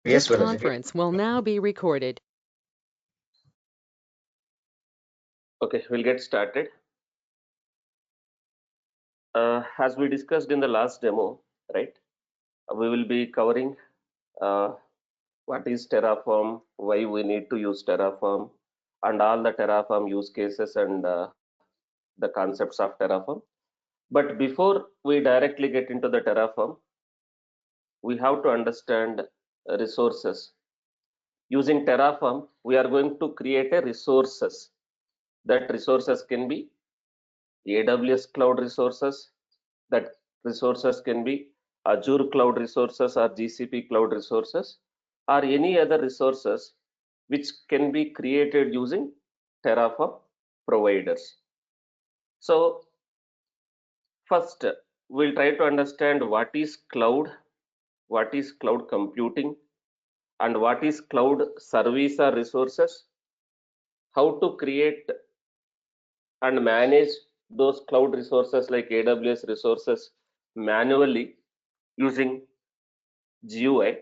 This conference will now be recorded. Okay, we'll get started. As we discussed in the last demo, right, we will be covering what is Terraform, why we need to use Terraform, and all the Terraform use cases and the concepts of Terraform. But before we directly get into the Terraform, we have to understand resources. Using Terraform, we are going to create a resources. That resources can be AWS cloud resources, that resources can be Azure cloud resources or GCP cloud resources, or any other resources which can be created using Terraform providers. So first, we'll try to understand what is cloud computing, and what is cloud service or resources, how to create and manage those cloud resources like AWS resources manually using GUI,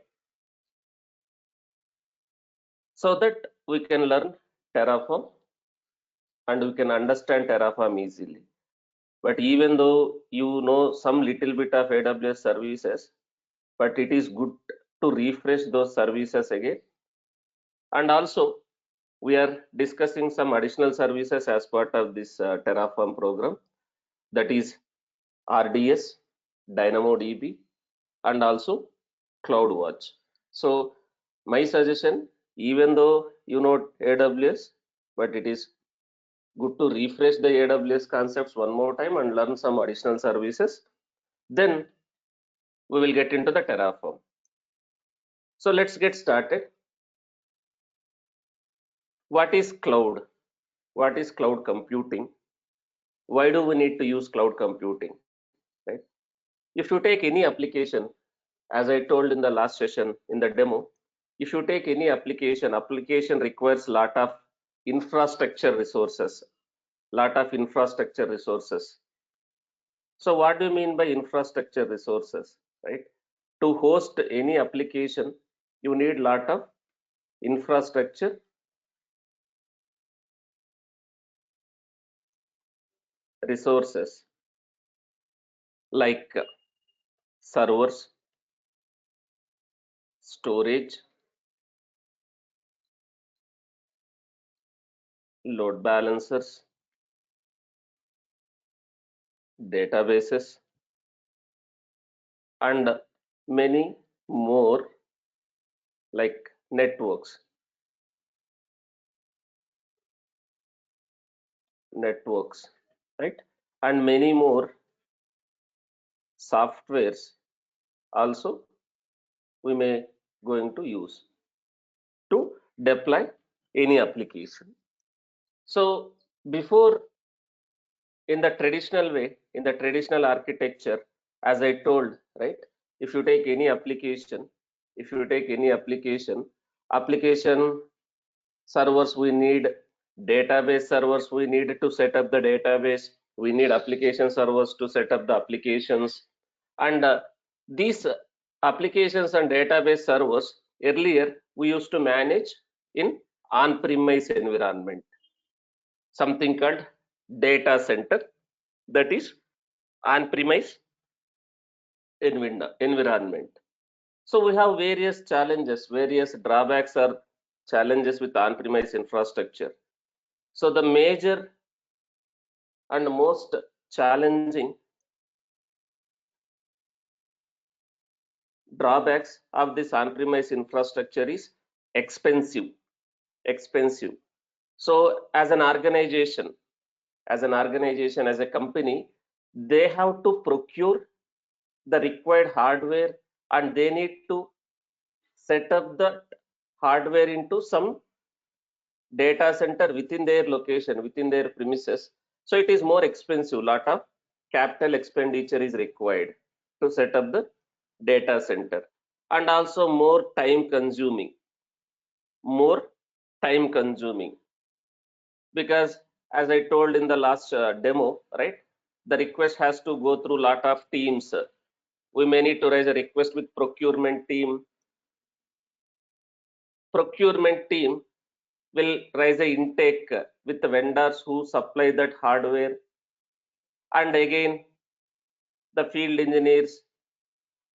so that we can learn Terraform and we can understand Terraform easily. But even though you know some little bit of AWS services, but it is good to refresh those services again. And also, we are discussing some additional services as part of this Terraform program, that is RDS, DynamoDB, and also CloudWatch. So my suggestion, even though you know AWS, but it is good to refresh the AWS concepts one more time and learn some additional services. Then we will get into the Terraform. So let's get started. What is cloud? What is cloud computing? Why do we need to use cloud computing? Right? If you take any application, as I told in the last session in the demo, if you take any application requires lot of infrastructure resources. So what do you mean by infrastructure resources, right? To host any application, you need lot of infrastructure resources like servers, storage, load balancers, databases, and many more, like networks, right? And many more softwares also we may going to use to deploy any application. So before, in the traditional way, in the traditional architecture, as I told, right, if you take any application, application servers, we need database servers, we need to set up the database, we need application servers to set up the applications. And these applications and database servers, earlier we used to manage in on-premise environment, something called data center, that is on-premise environment. So we have various challenges, various drawbacks or challenges with on-premise infrastructure. So the major and most challenging drawbacks of this on-premise infrastructure is expensive. So as an organization, as a company, they have to procure the required hardware, and they need to set up the hardware into some data center within their location, within their premises. So it is more expensive. Lot of capital expenditure is required to set up the data center, and also more time consuming, because as I told in the last demo, right, the request has to go through lot of teams. We may need to raise a request with procurement team, procurement team will raise a intake with the vendors who supply that hardware, and again the field engineers,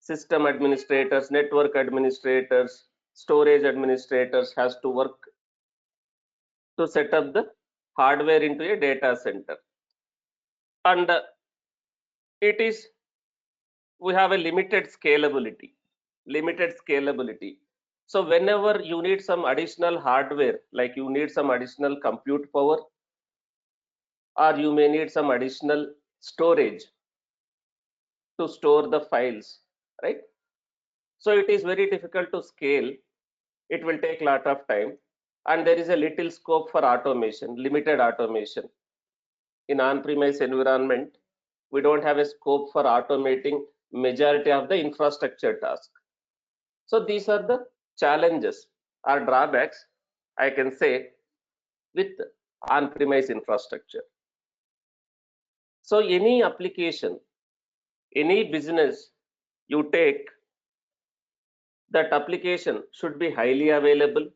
system administrators, network administrators, storage administrators has to work to set up the hardware into a data center. And it is, we have a limited scalability. So whenever you need some additional hardware, like you need some additional compute power, or you may need some additional storage to store the files, right? So it is very difficult to scale. It will take a lot of time, and there is a little scope for automation, limited automation. In on-premise environment, we don't have a scope for automating majority of the infrastructure task. So these are the challenges or drawbacks, I can say, with on-premise infrastructure. So any application, any business you take, that application should be highly available,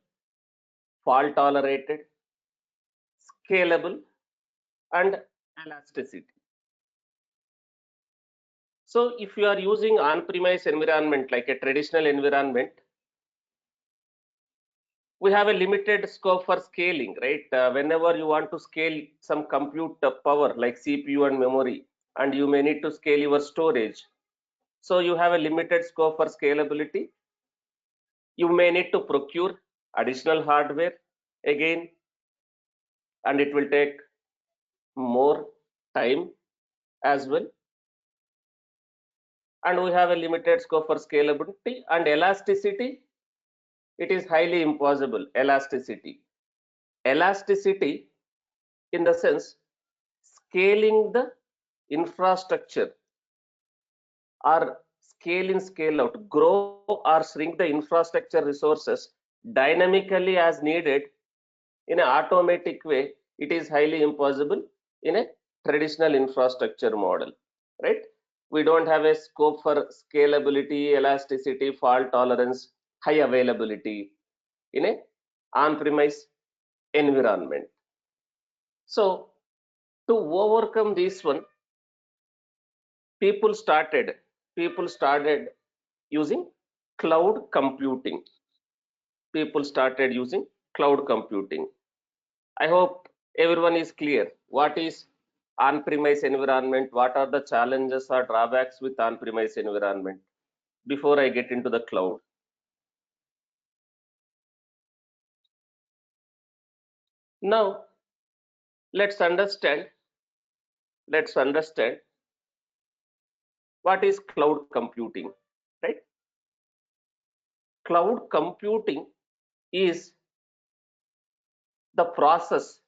fault tolerated, scalable, and elasticity. So if you are using on-premise environment like a traditional environment, we have a limited scope for scaling, right? Whenever you want to scale some compute power like CPU and memory, and you may need to scale your storage, so you have a limited scope for scalability. You may need to procure additional hardware again, and it will take more time as well. And we have a limited scope for scalability and elasticity. It is highly impossible. Elasticity in the sense scaling the infrastructure, or scale in, scale out, grow or shrink the infrastructure resources dynamically as needed in an automatic way. It is highly impossible in a traditional infrastructure model, right? We don't have a scope for scalability, elasticity, fault tolerance, high availability in a on-premise environment. So to overcome this one, people started using cloud computing. People started using cloud computing. I hope everyone is clear what is on-premise environment, what are the challenges or drawbacks with on-premise environment before I get into the cloud. Now let's understand what is cloud computing, right? Cloud computing is the process.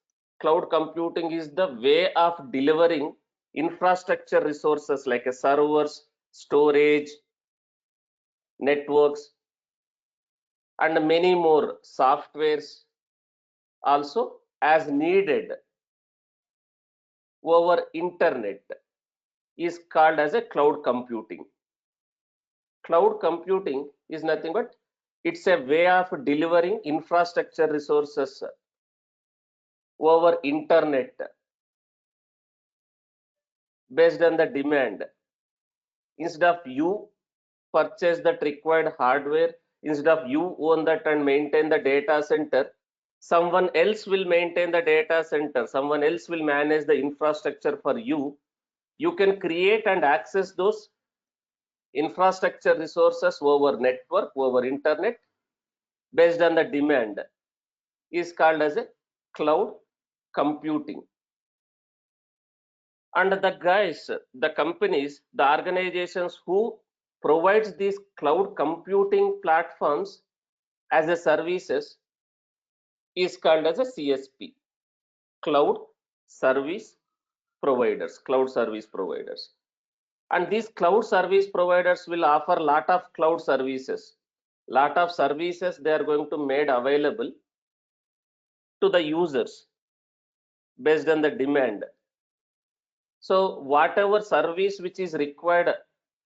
Cloud computing is the way of delivering infrastructure resources like a servers, storage, networks, and many more softwares also as needed over internet is called as a cloud computing. Cloud computing is nothing but it's a way of delivering infrastructure resources over internet based on the demand. Instead of you purchase that required hardware, instead of you own that and maintain the data center, someone else will maintain the data center, someone else will manage the infrastructure for you. You can create and access those infrastructure resources over network, over internet, based on the demand, is called as a cloud computing. And the guys, the companies, the organizations who provides these cloud computing platforms as a services is called as a CSP, cloud service providers, cloud service providers. And these cloud service providers will offer lot of cloud services, lot of services they are going to made available to the users based on the demand. So whatever service which is required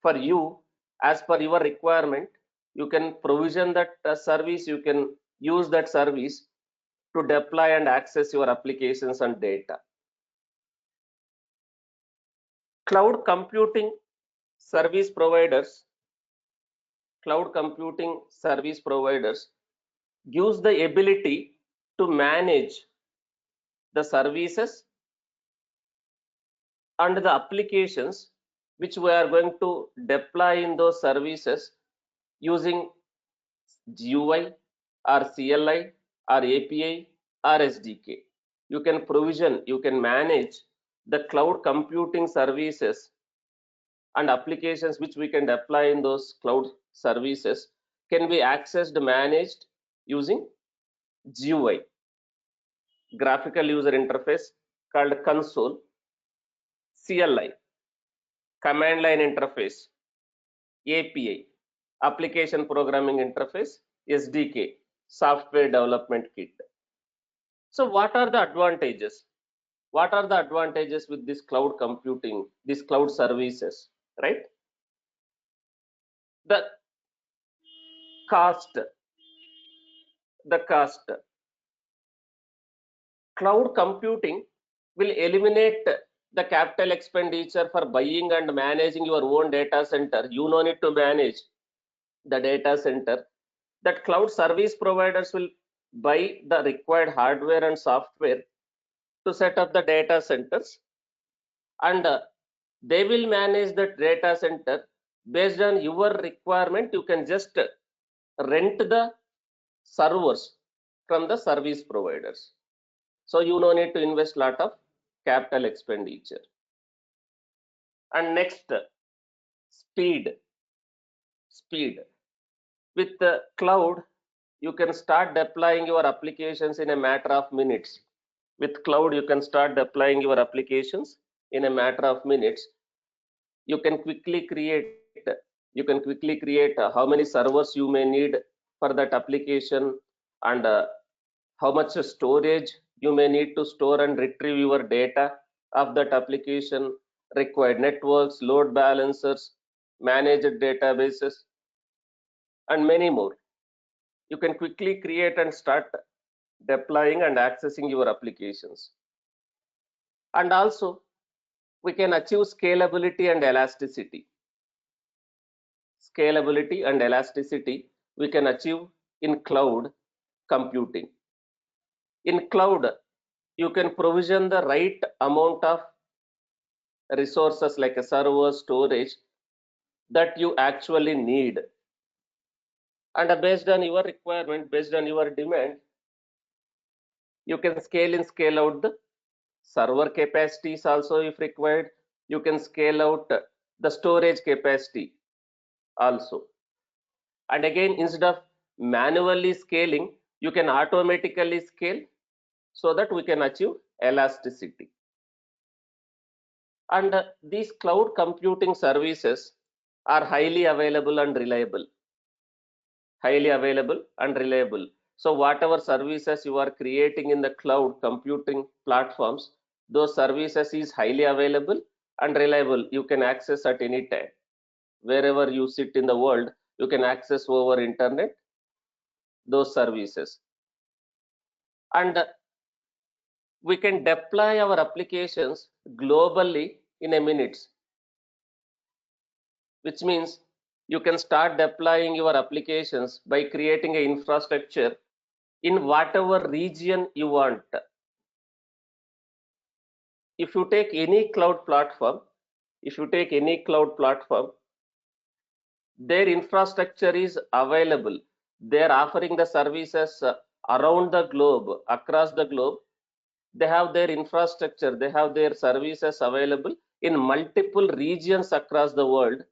for you as per your requirement, you can provision that service, you can use that service to deploy and access your applications and data. Cloud computing service providers, cloud computing service providers gives the ability to manage the services and the applications which we are going to deploy in those services using GUI or CLI or API or SDK. You can provision, you can manage the cloud computing services and applications which we can deploy in those cloud services can be accessed, managed using GUI, graphical user interface called console, CLI, command line interface, API, application programming interface, SDK, software development kit. So what are the advantages? What are the advantages with this cloud computing, these cloud services, right? The cost, the cost. Cloud computing will eliminate the capital expenditure for buying and managing your own data center. You no need to manage the data center. That cloud service providers will buy the required hardware and software to set up the data centers, and they will manage the data center based on your requirement. You can just rent the servers from the service providers. So you no need to invest lot of capital expenditure. And next, speed. Speed. With the cloud, you can start deploying your applications in a matter of minutes. With cloud, you can start deploying your applications in a matter of minutes. You can quickly create how many servers you may need for that application, and how much storage you may need to store and retrieve your data of that application, required networks, load balancers, managed databases, and many more. You can quickly create and start deploying and accessing your applications. And also, we can achieve scalability and elasticity. Scalability and elasticity we can achieve in cloud computing. In cloud, you can provision the right amount of resources like a server, storage that you actually need, and based on your requirement, based on your demand, you can scale in, scale out the server capacities also if required. You can scale out the storage capacity also. And again, instead of manually scaling, you can automatically scale so that we can achieve elasticity. And these cloud computing services are highly available and reliable. Highly available and reliable. So whatever services you are creating in the cloud computing platforms, those services is highly available and reliable. You can access at any time. Wherever you sit in the world, you can access over internet those services. And we can deploy our applications globally in a minute, which means you can start deploying your applications by creating an infrastructure in whatever region you want. If you take any cloud platform, their infrastructure is available. They're offering the services around the globe, across the globe. They have their infrastructure, they have their services available in multiple regions across the world.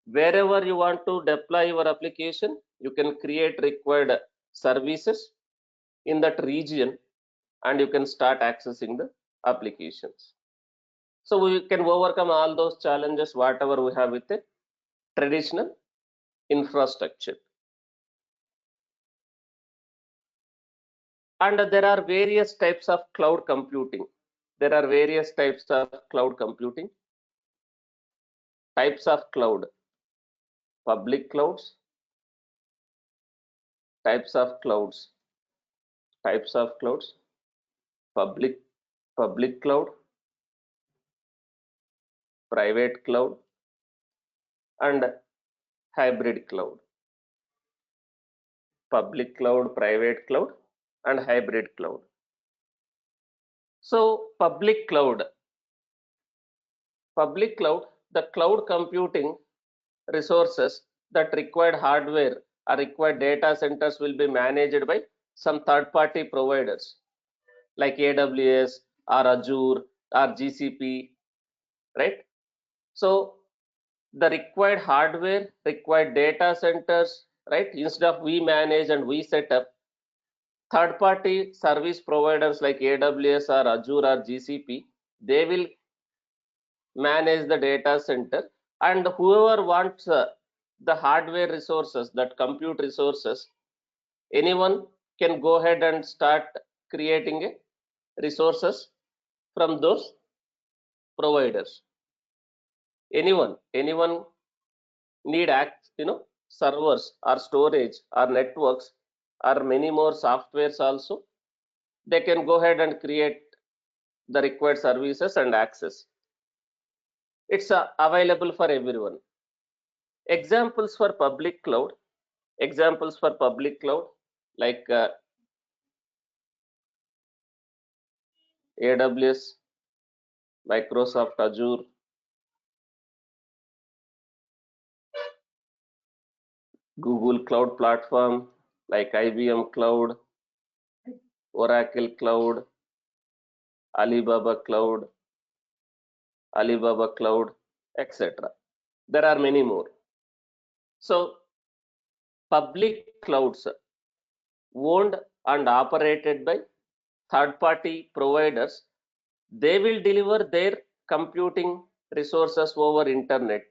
Wherever you want to deploy your application, you can create required services in that region, and you can start accessing the applications. So we can overcome all those challenges whatever we have with a traditional infrastructure. And there are various types of cloud computing. There are various types of cloud computing. Types of cloud: public clouds, Types of clouds. Types of clouds. Public cloud, private cloud, and hybrid cloud. Public cloud, private cloud, and hybrid cloud. So public cloud, the cloud computing resources that required hardware or required data centers will be managed by some third-party providers like AWS or Azure or GCP, right? So the required hardware, required data centers, right? Instead of we manage and we set up, third-party service providers like AWS or Azure or GCP, they will manage the data center, and whoever wants the hardware resources, that compute resources, anyone can go ahead and start creating a resources from those providers. Anyone need servers or storage or networks or many more softwares also, they can go ahead and create the required services and access. It's available for everyone. Examples for public cloud. Examples for public cloud like AWS, Microsoft Azure, Google Cloud Platform like IBM Cloud, Oracle Cloud, Alibaba Cloud, etc. There are many more. So public clouds owned and operated by third-party providers, they will deliver their computing resources over internet.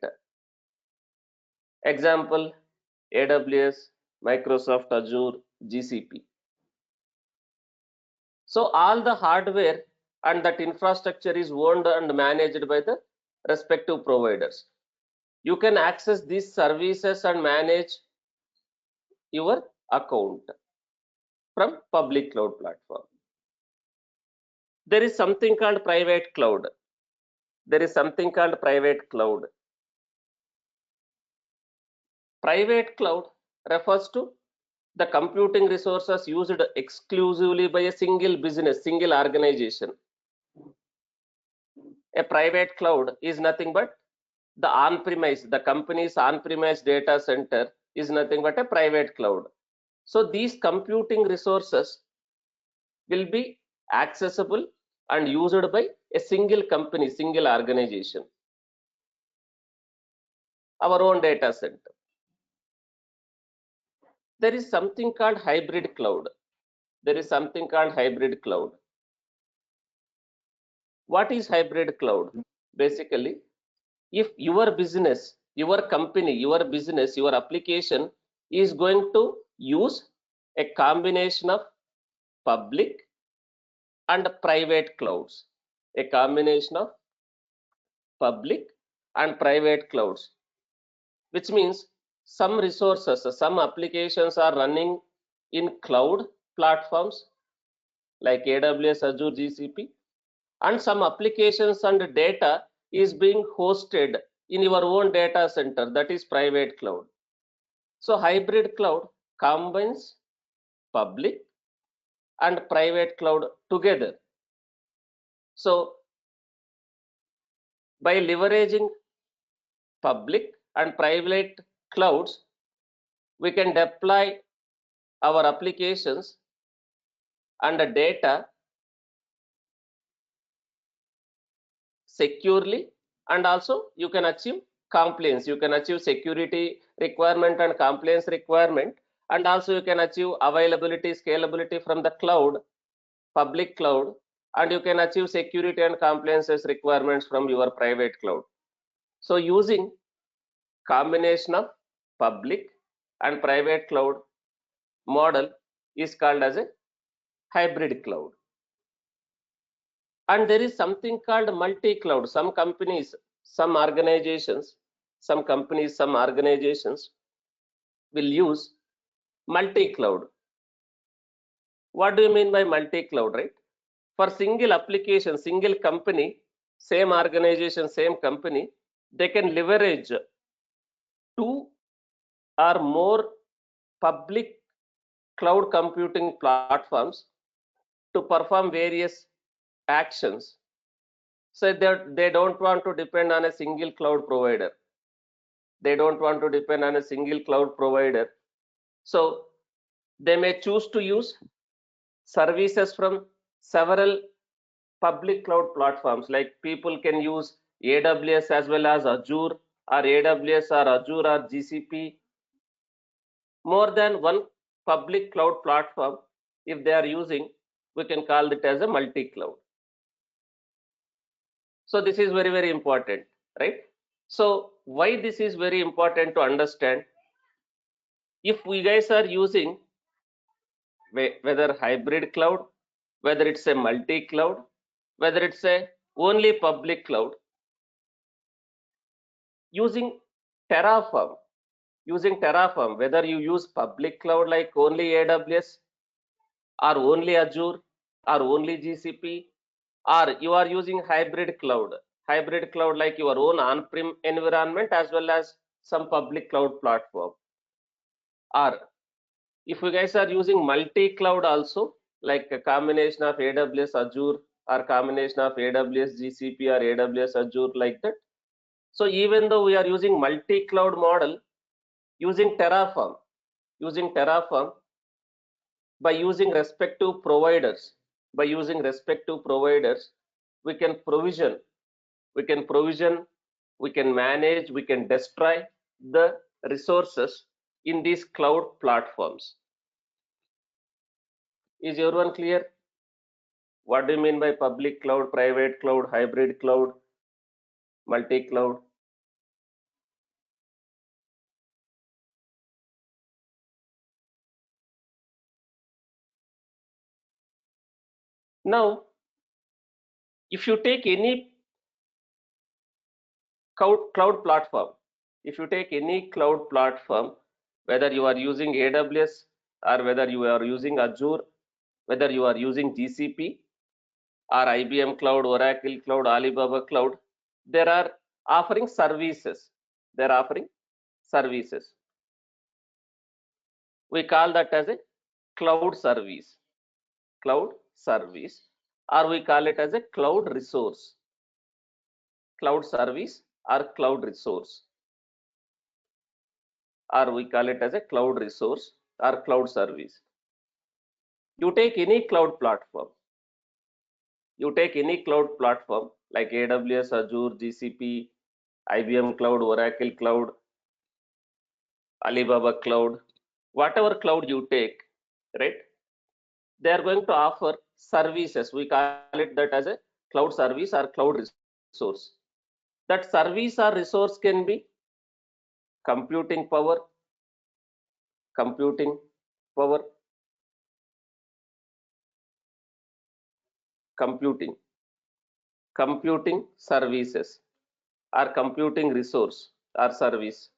Example, AWS, Microsoft Azure, GCP. So all the hardware and that infrastructure is owned and managed by the respective providers. You can access these services and manage your account from public cloud platform. There is something called private cloud. There is something called private cloud. Private cloud refers to the computing resources used exclusively by a single business, single organization. A private cloud is nothing but the on-premise, the company's on-premise data center is nothing but a private cloud. So these computing resources will be accessible and used by a single company, single organization. Our own data center. There is something called hybrid cloud. There is something called hybrid cloud. What is hybrid cloud? Basically, if your business, your company, your business, your application is going to use a combination of public and private clouds, a combination of public and private clouds, which means some resources, some applications are running in cloud platforms like AWS, Azure, GCP, and some applications and data is being hosted in your own data center, that is private cloud. So hybrid cloud combines public and private cloud together. So by leveraging public and private clouds, we can deploy our applications and the data securely, and also you can achieve compliance, you can achieve security requirement and compliance requirement, and also you can achieve availability, scalability from the cloud, public cloud, and you can achieve security and compliances requirements from your private cloud. So using combination of public and private cloud model is called as a hybrid cloud. And there is something called multi-cloud. Some companies, some organizations will use multi-cloud. What do you mean by multi-cloud, right? For single application, single company, same organization, same company, they can leverage two or more public cloud computing platforms to perform various actions. So they don't want to depend on a single cloud provider. They don't want to depend on a single cloud provider. So they may choose to use services from several public cloud platforms. Like people can use AWS as well as Azure, or AWS or Azure or GCP. More than one public cloud platform, if they are using, we can call it as a multi-cloud. So this is very, very important, right? So why this is very important to understand? If we guys are using whether hybrid cloud, whether it's a multi-cloud, whether it's a only public cloud, using Terraform, whether you use public cloud like only AWS or only Azure or only GCP, or you are using hybrid cloud like your own on-prem environment as well as some public cloud platform, or if you guys are using multi-cloud also, like a combination of AWS Azure or combination of AWS GCP or AWS Azure, like that. So even though we are using multi-cloud model, using Terraform, by using respective providers, we can provision, we can manage, we can destroy the resources in these cloud platforms. Is everyone clear? What do you mean by public cloud, private cloud, hybrid cloud, multi-cloud? Now, if you take any cloud platform, whether you are using AWS or whether you are using Azure, whether you are using GCP or IBM Cloud, Oracle Cloud, Alibaba Cloud, there are offering services. They're offering services. We call that as a cloud service, or we call it as a cloud resource, cloud service or cloud resource, or we call it as a cloud resource or cloud service. You take any cloud platform, like AWS, Azure, GCP, IBM Cloud, Oracle Cloud, Alibaba Cloud, whatever cloud you take, right? They are going to offer services. We call it that as a cloud service or cloud resource. That service or resource can be computing power, computing power, computing, computing services, or computing resource or service.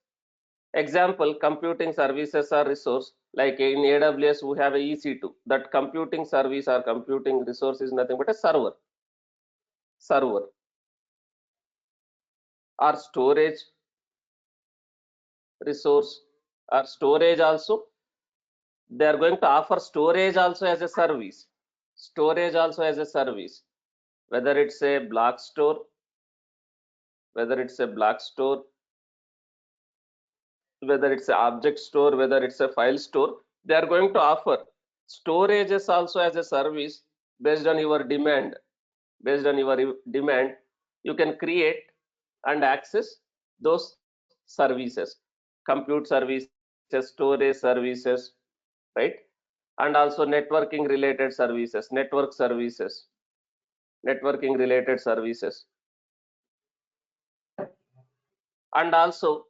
Example, computing services or resource, like in AWS we have a EC2. That computing service or computing resource is nothing but a server, or storage resource, or storage also. They are going to offer storage also as a service, whether it's a block store, whether it's a object store, whether it's a file store. They are going to offer storages also as a service. Based on your demand, you can create and access those services, compute services, storage services, right? And also networking related services, networking related services, and also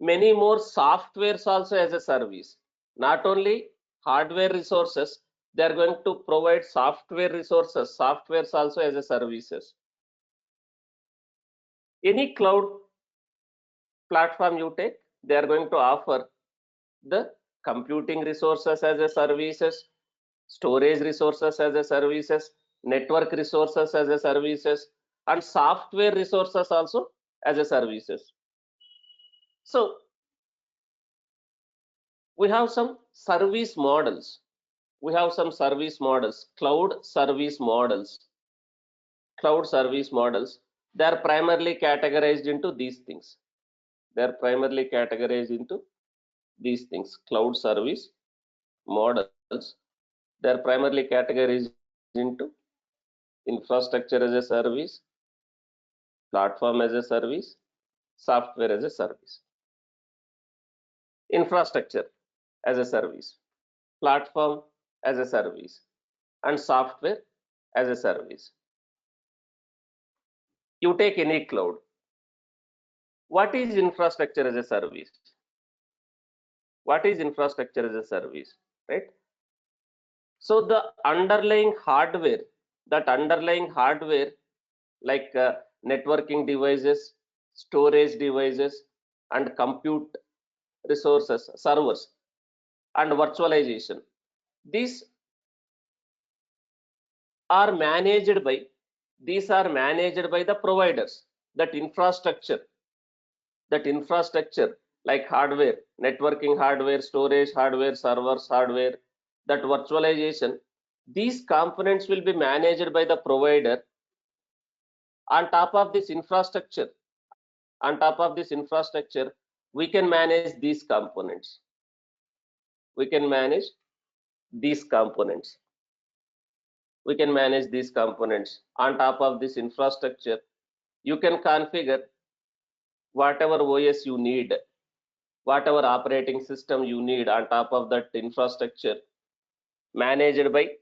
many more softwares also as a service. Not only hardware resources, they are going to provide softwares also as a services. Any cloud platform you take, they are going to offer the computing resources as a services, storage resources as a services, network resources as a services, and software resources also as a services. So we have some service models. We have some service models, cloud service models. Cloud service models, they are primarily categorized into these things. They are primarily categorized into these things. Cloud service models, they are primarily categorized into infrastructure as a service, platform as a service, software as a service. Infrastructure as a service, platform as a service, and software as a service. You take any cloud. What is infrastructure as a service? What is infrastructure as a service, right? So the underlying hardware, that underlying hardware like networking devices, storage devices, and compute resources, servers, and virtualization, these are managed by the providers. That infrastructure like hardware, networking hardware, storage hardware, servers hardware, that virtualization, these components will be managed by the provider. On top of this infrastructure, we can manage these components. We can manage these components. We can manage these components. On top of this infrastructure, you can configure whatever OS you need, whatever operating system you need on top of that infrastructure, managed by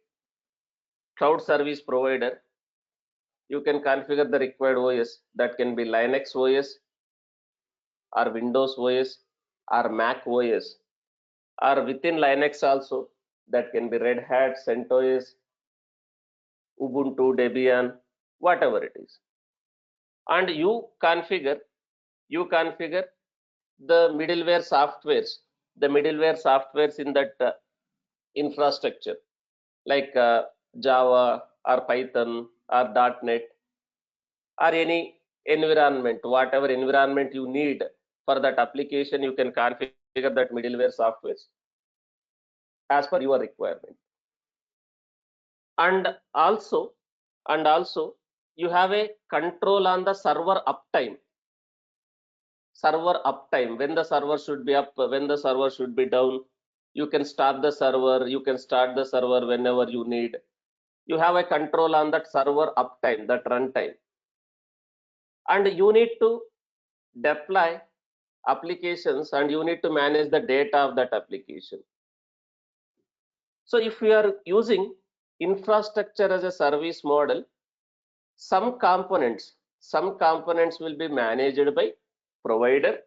cloud service provider. You can configure the required OS. That can be Linux OS or Windows OS or Mac OS, or within Linux also, that can be Red Hat, CentOS, Ubuntu, Debian, whatever it is. And you configure the middleware softwares in that infrastructure, like Java or Python or .NET or any environment, whatever environment you need for that application, you can configure that middleware softwares as per your requirement. And also, you have a control on the server uptime. When the server should be up, when the server should be down. You can start the server, you can start the server whenever you need. You have a control on that server uptime, that runtime. And you need to deploy applications and you need to manage the data of that application. So if you are using infrastructure as a service model, some components will be managed by provider,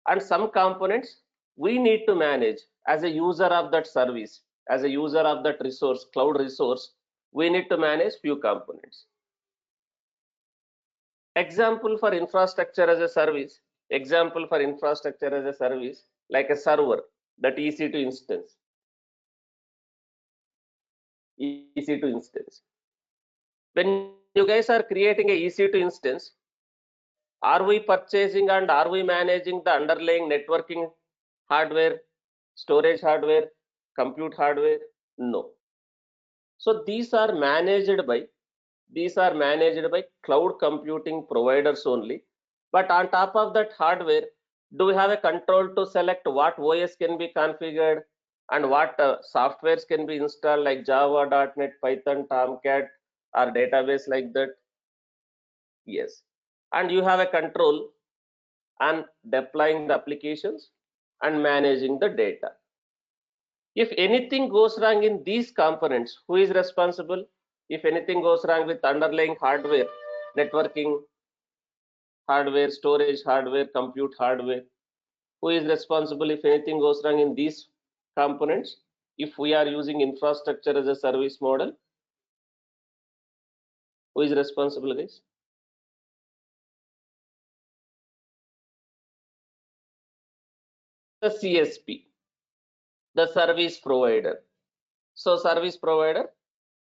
and some components we need to manage as a user of that service, as a user of that resource, cloud resource. We need to manage few components. Example for infrastructure as a service, like a server, that EC2 instance. When you guys are creating a EC2 instance, are we purchasing and are we managing the underlying networking hardware, storage hardware, compute hardware? No. So these are managed by cloud computing providers only. But on top of that hardware, do we have a control to select what OS can be configured and what softwares can be installed, like Java, .NET, Python, Tomcat, or database like that? Yes. And you have a control on deploying the applications and managing the data. If anything goes wrong in these components, who is responsible? If anything goes wrong with underlying hardware, networking hardware, storage hardware, compute hardware, who is responsible if anything goes wrong in these components? If we are using infrastructure as a service model, who is responsible, guys? The CSP. The service provider. So service provider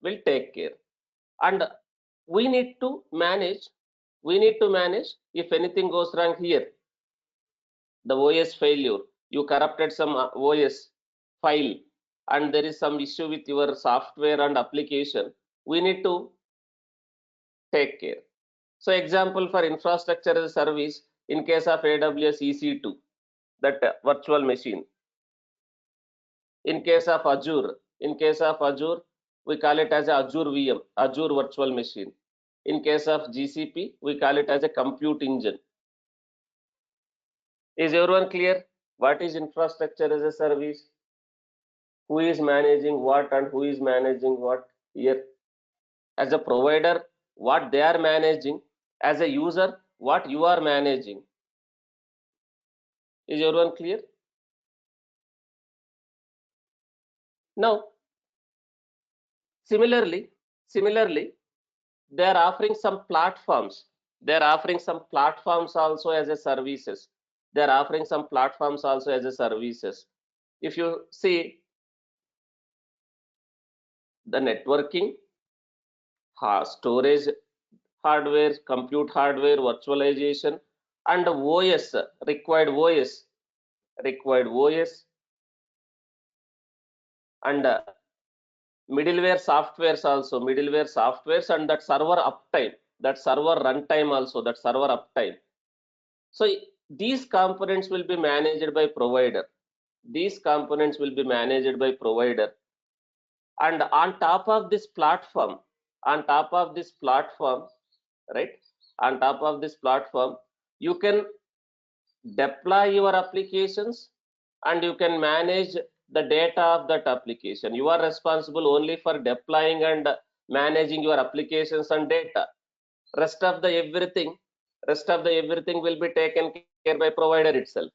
will take care, and we need to manage if anything goes wrong here, the OS failure, you corrupted some OS file, and there is some issue with your software and application, we need to take care. So example for infrastructure as a service, in case of AWS EC2, that virtual machine. In case of Azure, we call it as Azure VM, Azure virtual machine. In case of GCP, we call it as a compute engine. Is everyone clear? What is infrastructure as a service? Who is managing what and who is managing what here? As a provider, what they are managing. As a user, what you are managing. Is everyone clear? Now, similarly, they are offering some platforms. They are offering some platforms also as a services. They are offering some platforms also as a services. If you see the networking, storage hardware, compute hardware, virtualization, and OS, required OS, and middleware softwares, and that server uptime, that server runtime also, that server uptime. So these components will be managed by provider. These components will be managed by provider. And on top of this platform, right? On top of this platform, you can deploy your applications and you can manage the data of that application. You are responsible only for deploying and managing your applications and data. Rest of the everything will be taken care by provider itself.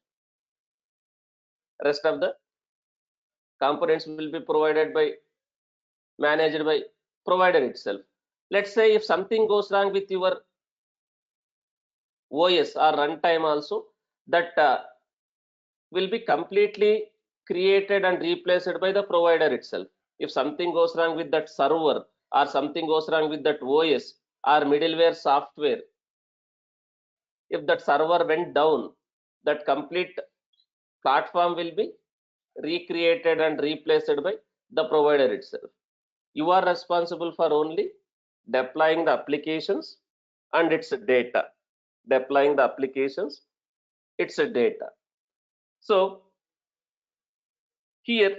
Rest of the components will be managed by provider itself. Let's say if something goes wrong with your OS or runtime also, that will be completely created and replaced by the provider itself. If something goes wrong with that server, or something goes wrong with that OS or middleware software, if that server went down, that complete platform will be recreated and replaced by the provider itself. You are responsible for only deploying the applications and its data. Deploying the applications, its data. So here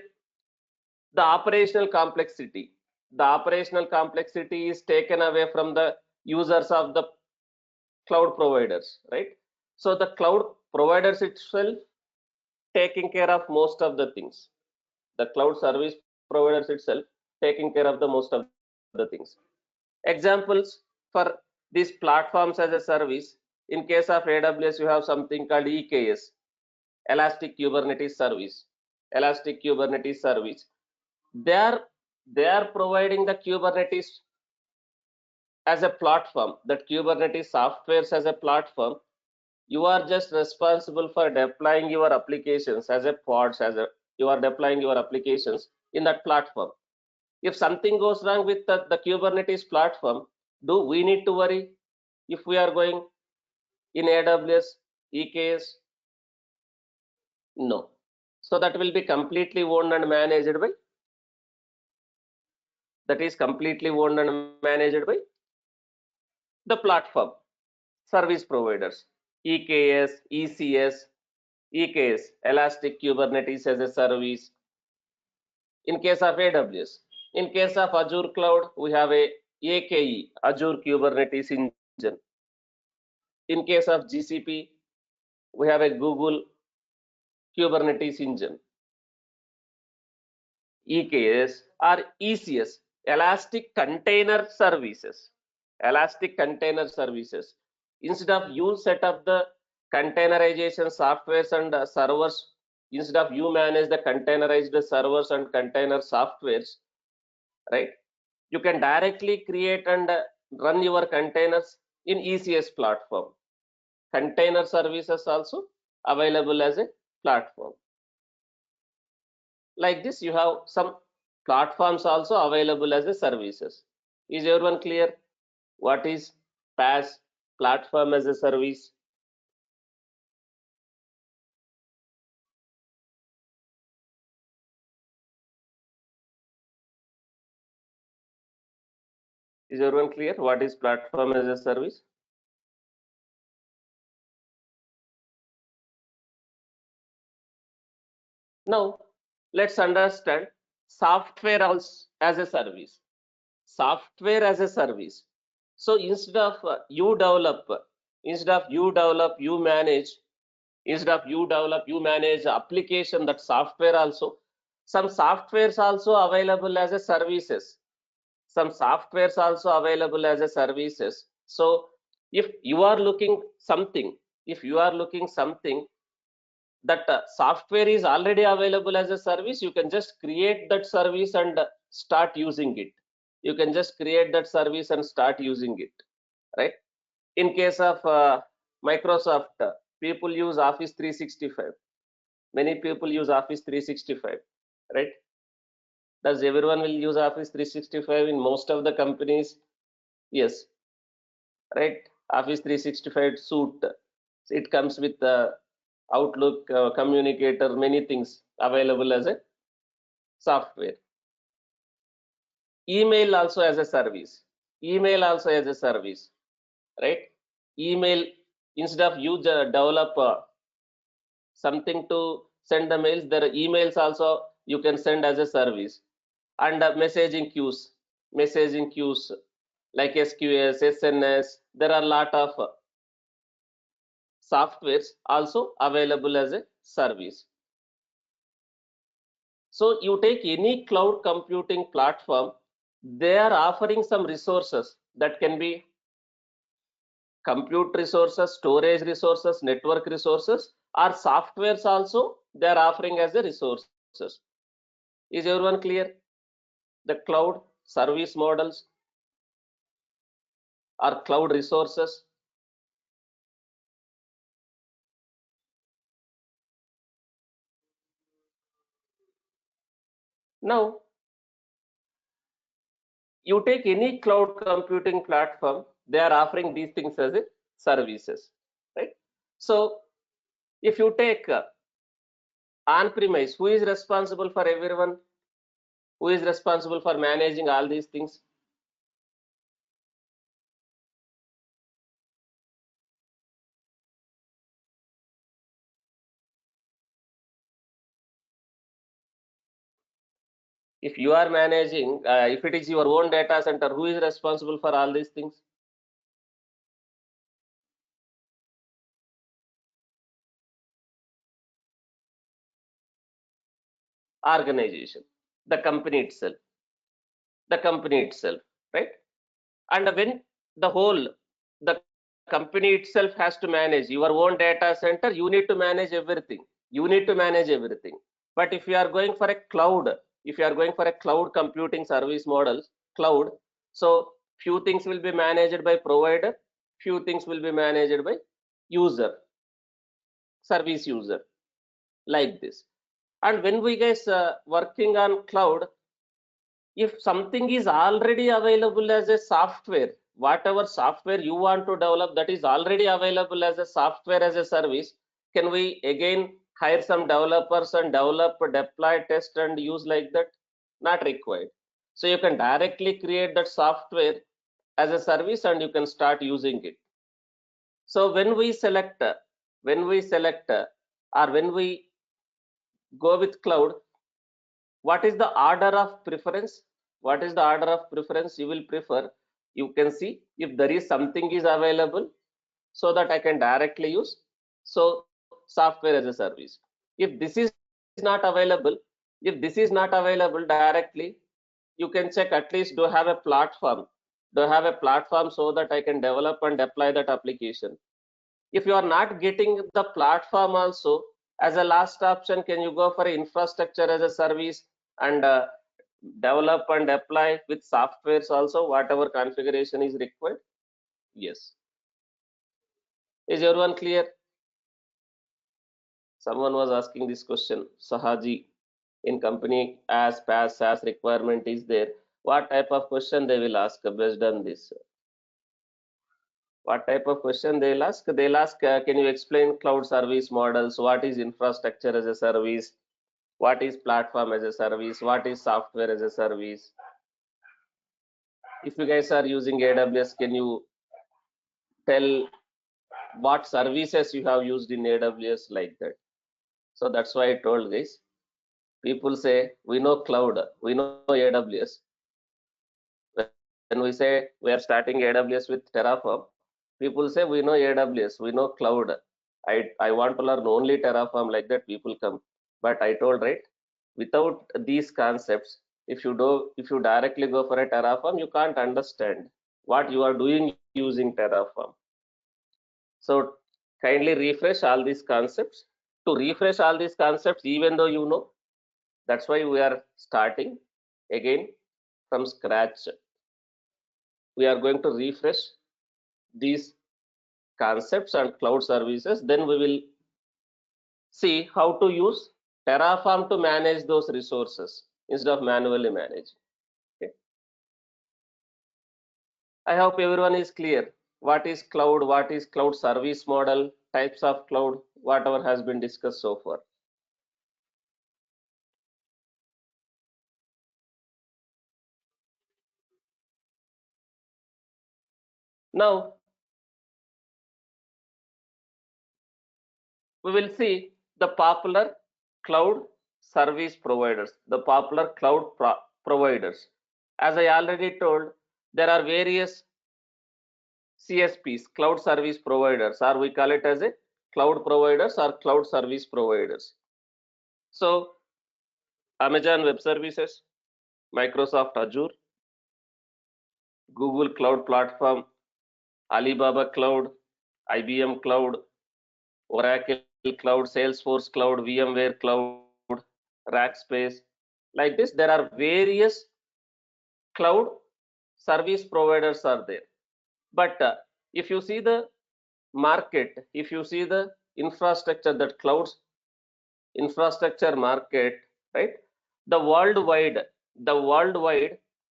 the operational complexity is taken away from the users of the cloud providers, right? So the cloud providers itself taking care of most of the things. The cloud service providers itself taking care of the most of the things. Examples for these platforms as a service, in case of AWS, you have something called EKS, Elastic Kubernetes Service. They are providing the Kubernetes as a platform, that Kubernetes softwares as a platform. You are just responsible for deploying your applications as a pods, you are deploying your applications in that platform. If something goes wrong with the Kubernetes platform, do we need to worry if we are going in AWS EKS? No. So that will be completely owned and managed by the platform service providers. EKS, ECS, EKS, Elastic Kubernetes as a service. In case of AWS, in case of Azure Cloud, we have a AKE, Azure Kubernetes Engine. In case of GCP, we have a Google Kubernetes Engine. EKS or ECS, Elastic Container Services. Instead of you set up the containerization softwares and servers, instead of you manage the containerized servers and container softwares, right? You can directly create and run your containers in ECS platform. Container services also available as a platform. Like this, you have some platforms also available as a services. Is everyone clear? What is PaaS, platform as a service? Is everyone clear? What is platform as a service? Now, let's understand software as a service. Software as a service. So instead of you develop, you manage, application, that software also. Some softwares also available as a services. Some softwares also available as a services. So if you are looking something, if you are looking something that software is already available as a service, you can just create that service and start using it. You can just create that service and start using it, right? In case of Microsoft, people use Office 365. Many people use Office 365, right? Does everyone will use Office 365 in most of the companies? Yes, right? Office 365 suite. It comes with the Outlook, communicator, many things available as a software. Email also as a service. Email also as a service, right? Email, instead of you develop something to send the mails, there are emails also you can send as a service. And messaging queues like SQS, SNS, there are a lot of softwares also available as a service. So you take any cloud computing platform, they are offering some resources that can be compute resources, storage resources, network resources, or softwares also they are offering as a resources. Is everyone clear? The cloud service models or cloud resources. Now, you take any cloud computing platform, they are offering these things as a services, right? So if you take on-premise, who is responsible for everyone? Who is responsible for managing all these things? If you are managing, if it is your own data center, who is responsible for all these things? Organization, the company itself, right? And when the whole, the company itself has to manage your own data center, you need to manage everything. You need to manage everything. But if you are going for a cloud, if you are going for a cloud computing service models, cloud, so few things will be managed by provider, few things will be managed by user, service user, like this. And when we guys working on cloud, if something is already available as a software, whatever software you want to develop, that is already available as a software as a service, can we again hire some developers and develop, deploy, test and use like that? Not required. So you can directly create that software as a service and you can start using it. So when we select or when we go with cloud, what is the order of preference? What is the order of preference you will prefer? You can see if there is something is available, so that I can directly use, so software as a service. If this is not available, directly, you can check at least do I have a platform, so that I can develop and deploy that application. If you are not getting the platform also, as a last option, can you go for infrastructure as a service and develop and apply with softwares also, whatever configuration is required? Yes. Is everyone clear? Someone was asking this question, Sahaji. in company as PaaS SaaS requirement is there, what type of question they will ask based on this? What type of question they'll ask? They'll ask, can you explain cloud service models? What is infrastructure as a service? What is platform as a service? What is software as a service? If you guys are using AWS, can you tell what services you have used in AWS like that? So that's why I told guys. People say we know cloud, we know AWS. When we say we are starting AWS with Terraform, people say we know AWS, we know cloud. I want to learn only Terraform like that. People come, but I told right, without these concepts, if you directly go for a Terraform, you can't understand what you are doing using Terraform. So kindly refresh all these concepts. To refresh all these concepts, even though you know, that's why we are starting again from scratch. We are going to refresh these concepts and cloud services. Then we will see how to use Terraform to manage those resources instead of manually managing. Okay. I hope everyone is clear. What is cloud? What is cloud service model? Types of cloud? Whatever has been discussed so far. Now we will see the popular cloud service providers, the popular cloud providers. As I already told, there are various CSPs, cloud service providers, or we call it as a cloud providers or cloud service providers. So Amazon Web Services, Microsoft Azure, Google Cloud Platform, Alibaba Cloud, IBM Cloud, Oracle Cloud, Salesforce Cloud, VMware Cloud, Rackspace. Like this, there are various cloud service providers are there. But if you see the market, if you see the infrastructure, that clouds infrastructure market, right? The worldwide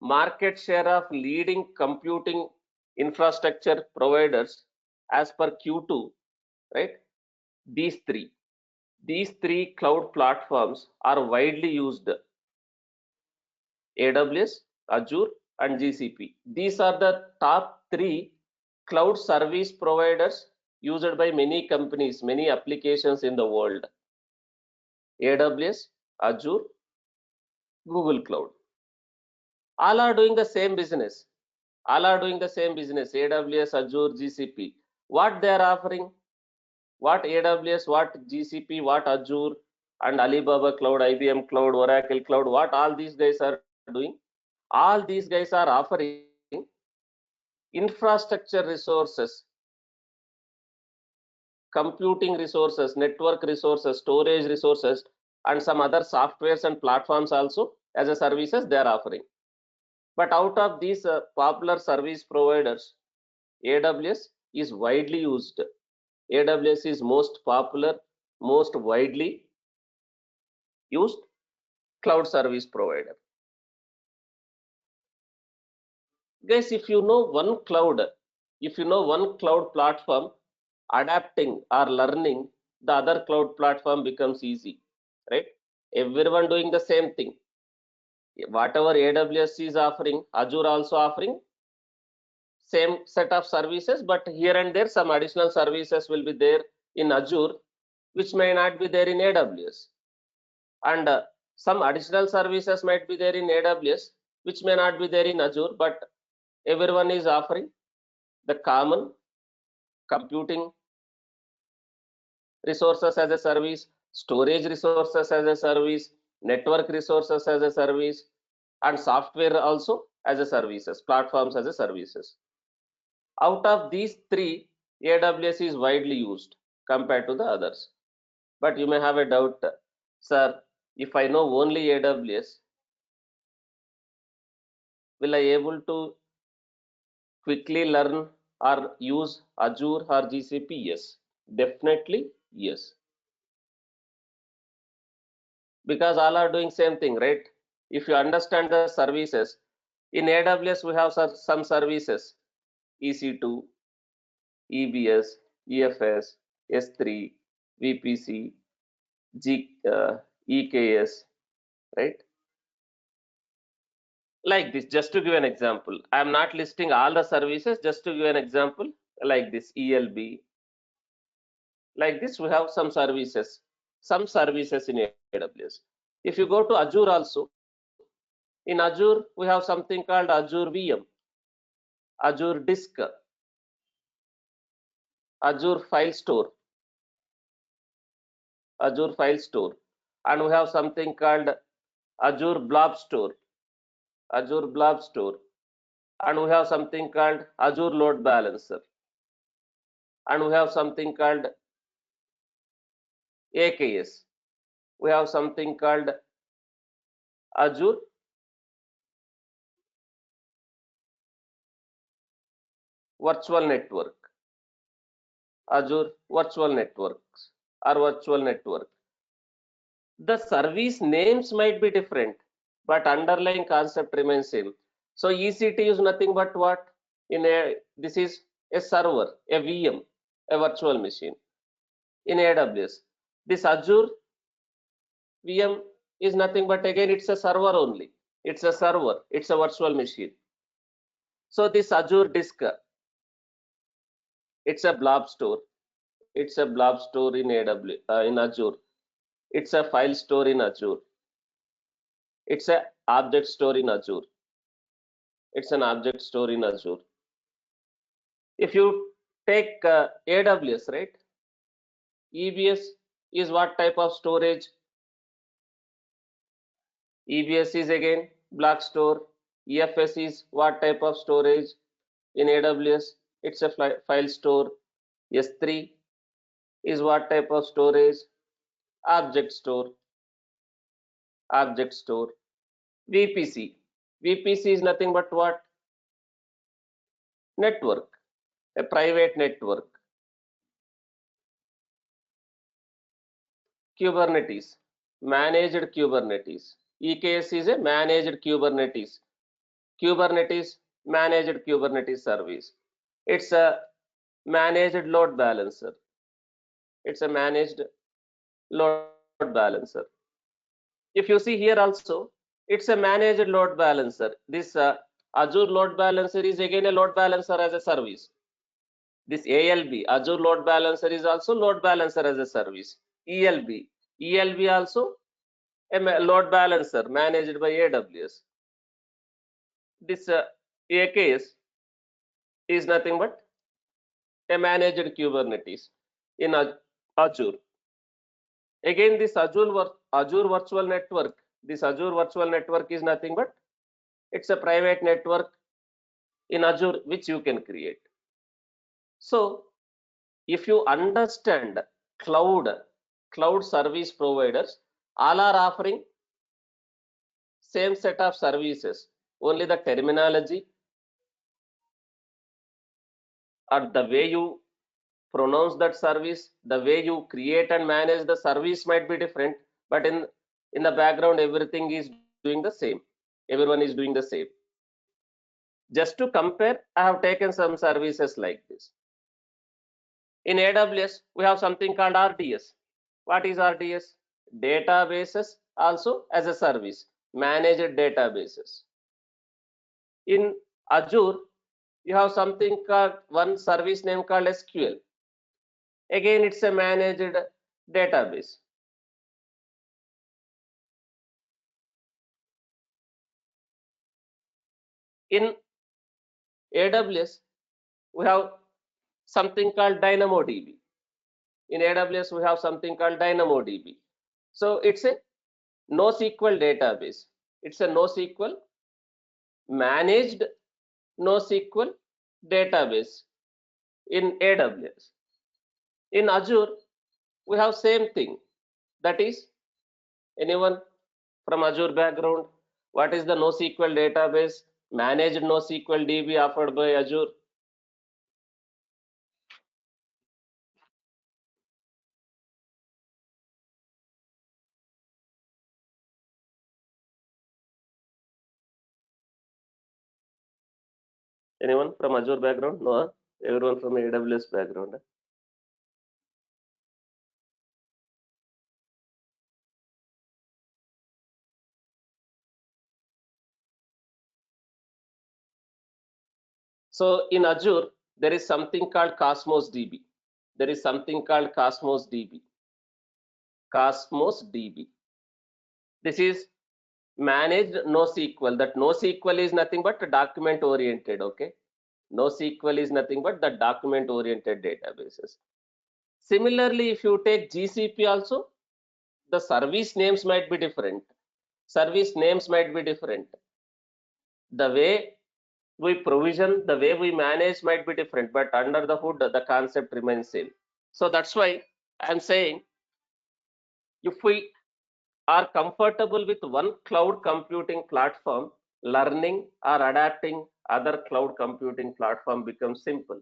market share of leading computing infrastructure providers as per Q2, right? These three, these three cloud platforms are widely used: AWS, Azure, and GCP. These are the top three cloud service providers used by many companies, many applications in the world: AWS, Azure, Google Cloud. All are doing the same business. All are doing the same business: AWS, Azure, GCP. What they are offering, what AWS, what GCP, what Azure, and Alibaba Cloud, IBM Cloud, Oracle Cloud, what all these guys are doing? All these guys are offering infrastructure resources, computing resources, network resources, storage resources, and some other softwares and platforms also as a services they are offering. But out of these popular service providers, AWS is widely used. AWS is most popular, most widely used cloud service provider. Guys, if you know one cloud platform, adapting or learning the other cloud platform becomes easy, right? Everyone doing the same thing. Whatever AWS is offering, Azure also offering same set of services, but here and there some additional services will be there in Azure, which may not be there in AWS. And some additional services might be there in AWS, which may not be there in Azure, but everyone is offering the common computing resources as a service, storage resources as a service, network resources as a service, and software also as a services, platforms as a services. Out of these three, AWS is widely used compared to the others. But you may have a doubt, sir, if I know only AWS, will I able to quickly learn or use Azure or GCP? Yes, definitely yes. because all are doing same thing, right? If you understand the services, in AWS we have some services: EC2, EBS, EFS, S3, VPC, EKS, right? Like this, just to give an example. I am not listing all the services, just to give an example. Like this, ELB. Like this, we have some services in AWS. If you go to Azure also, in Azure, we have something called Azure VM, Azure Disk, Azure File Store, Azure File Store, and we have something called Azure Blob Store, Azure Blob Store, and we have something called Azure Load Balancer, and we have something called AKS. We have something called Azure Virtual Network, Azure Virtual Networks or Virtual Network. The service names might be different, but underlying concept remains same. So EC2 is nothing but what? This is a server, a VM, a virtual machine in AWS. This Azure VM is nothing but, again, it's a server only. It's a server, it's a virtual machine. So this Azure Disk, it's a blob store. It's a blob store in in Azure. It's a file store in Azure. It's a object store in Azure. It's an object store in Azure. If you take AWS, right? EBS is what type of storage? EBS is again block store. EFS is what type of storage in AWS? It's a file store. S3 is what type of storage? Object store. Object store. VPC. VPC is nothing but what? Network. A private network. Kubernetes. Managed Kubernetes. EKS is a managed Kubernetes. Kubernetes, managed Kubernetes service. It's a managed load balancer. It's a managed load balancer. If you see here also, it's a managed load balancer. This Azure load balancer is again a load balancer as a service. This ALB, Azure load balancer, is also load balancer as a service. ELB, ELB also a load balancer managed by AWS. This AKS is nothing but a managed Kubernetes in Azure. Again, this Azure Virtual Network, this Azure Virtual Network is nothing but it's a private network in Azure which you can create. So if you understand cloud service providers, all are offering same set of services, only the terminology or the way you pronounce that service, the way you create and manage the service might be different, but in the background everything is doing the same. Everyone is doing the same. Just to compare, I have taken some services like this. In AWS, we have something called RDS. What is RDS? Databases also as a service, managed databases. In Azure, you have something called one service name called SQL. Again, it's a managed database. In AWS, we have something called DynamoDB. In AWS, we have something called DynamoDB. So it's a NoSQL database. It's a NoSQL managed NoSQL database in AWS. In Azure, we have same thing. That is, anyone from Azure background, what is the NoSQL database? Managed NoSQL DB offered by Azure. Anyone from Azure background? No, everyone from AWS background. So in Azure, there is something called Cosmos DB. There is something called Cosmos DB. Cosmos DB. This is managed NoSQL. That NoSQL is nothing but document oriented. Okay, NoSQL is nothing but the document oriented databases. Similarly, if you take GCP also, the service names might be different. Service names might be different. The way we provision, the way we manage might be different, but under the hood, the concept remains same. So that's why I'm saying, if we are comfortable with one cloud computing platform, learning or adapting other cloud computing platform becomes simple.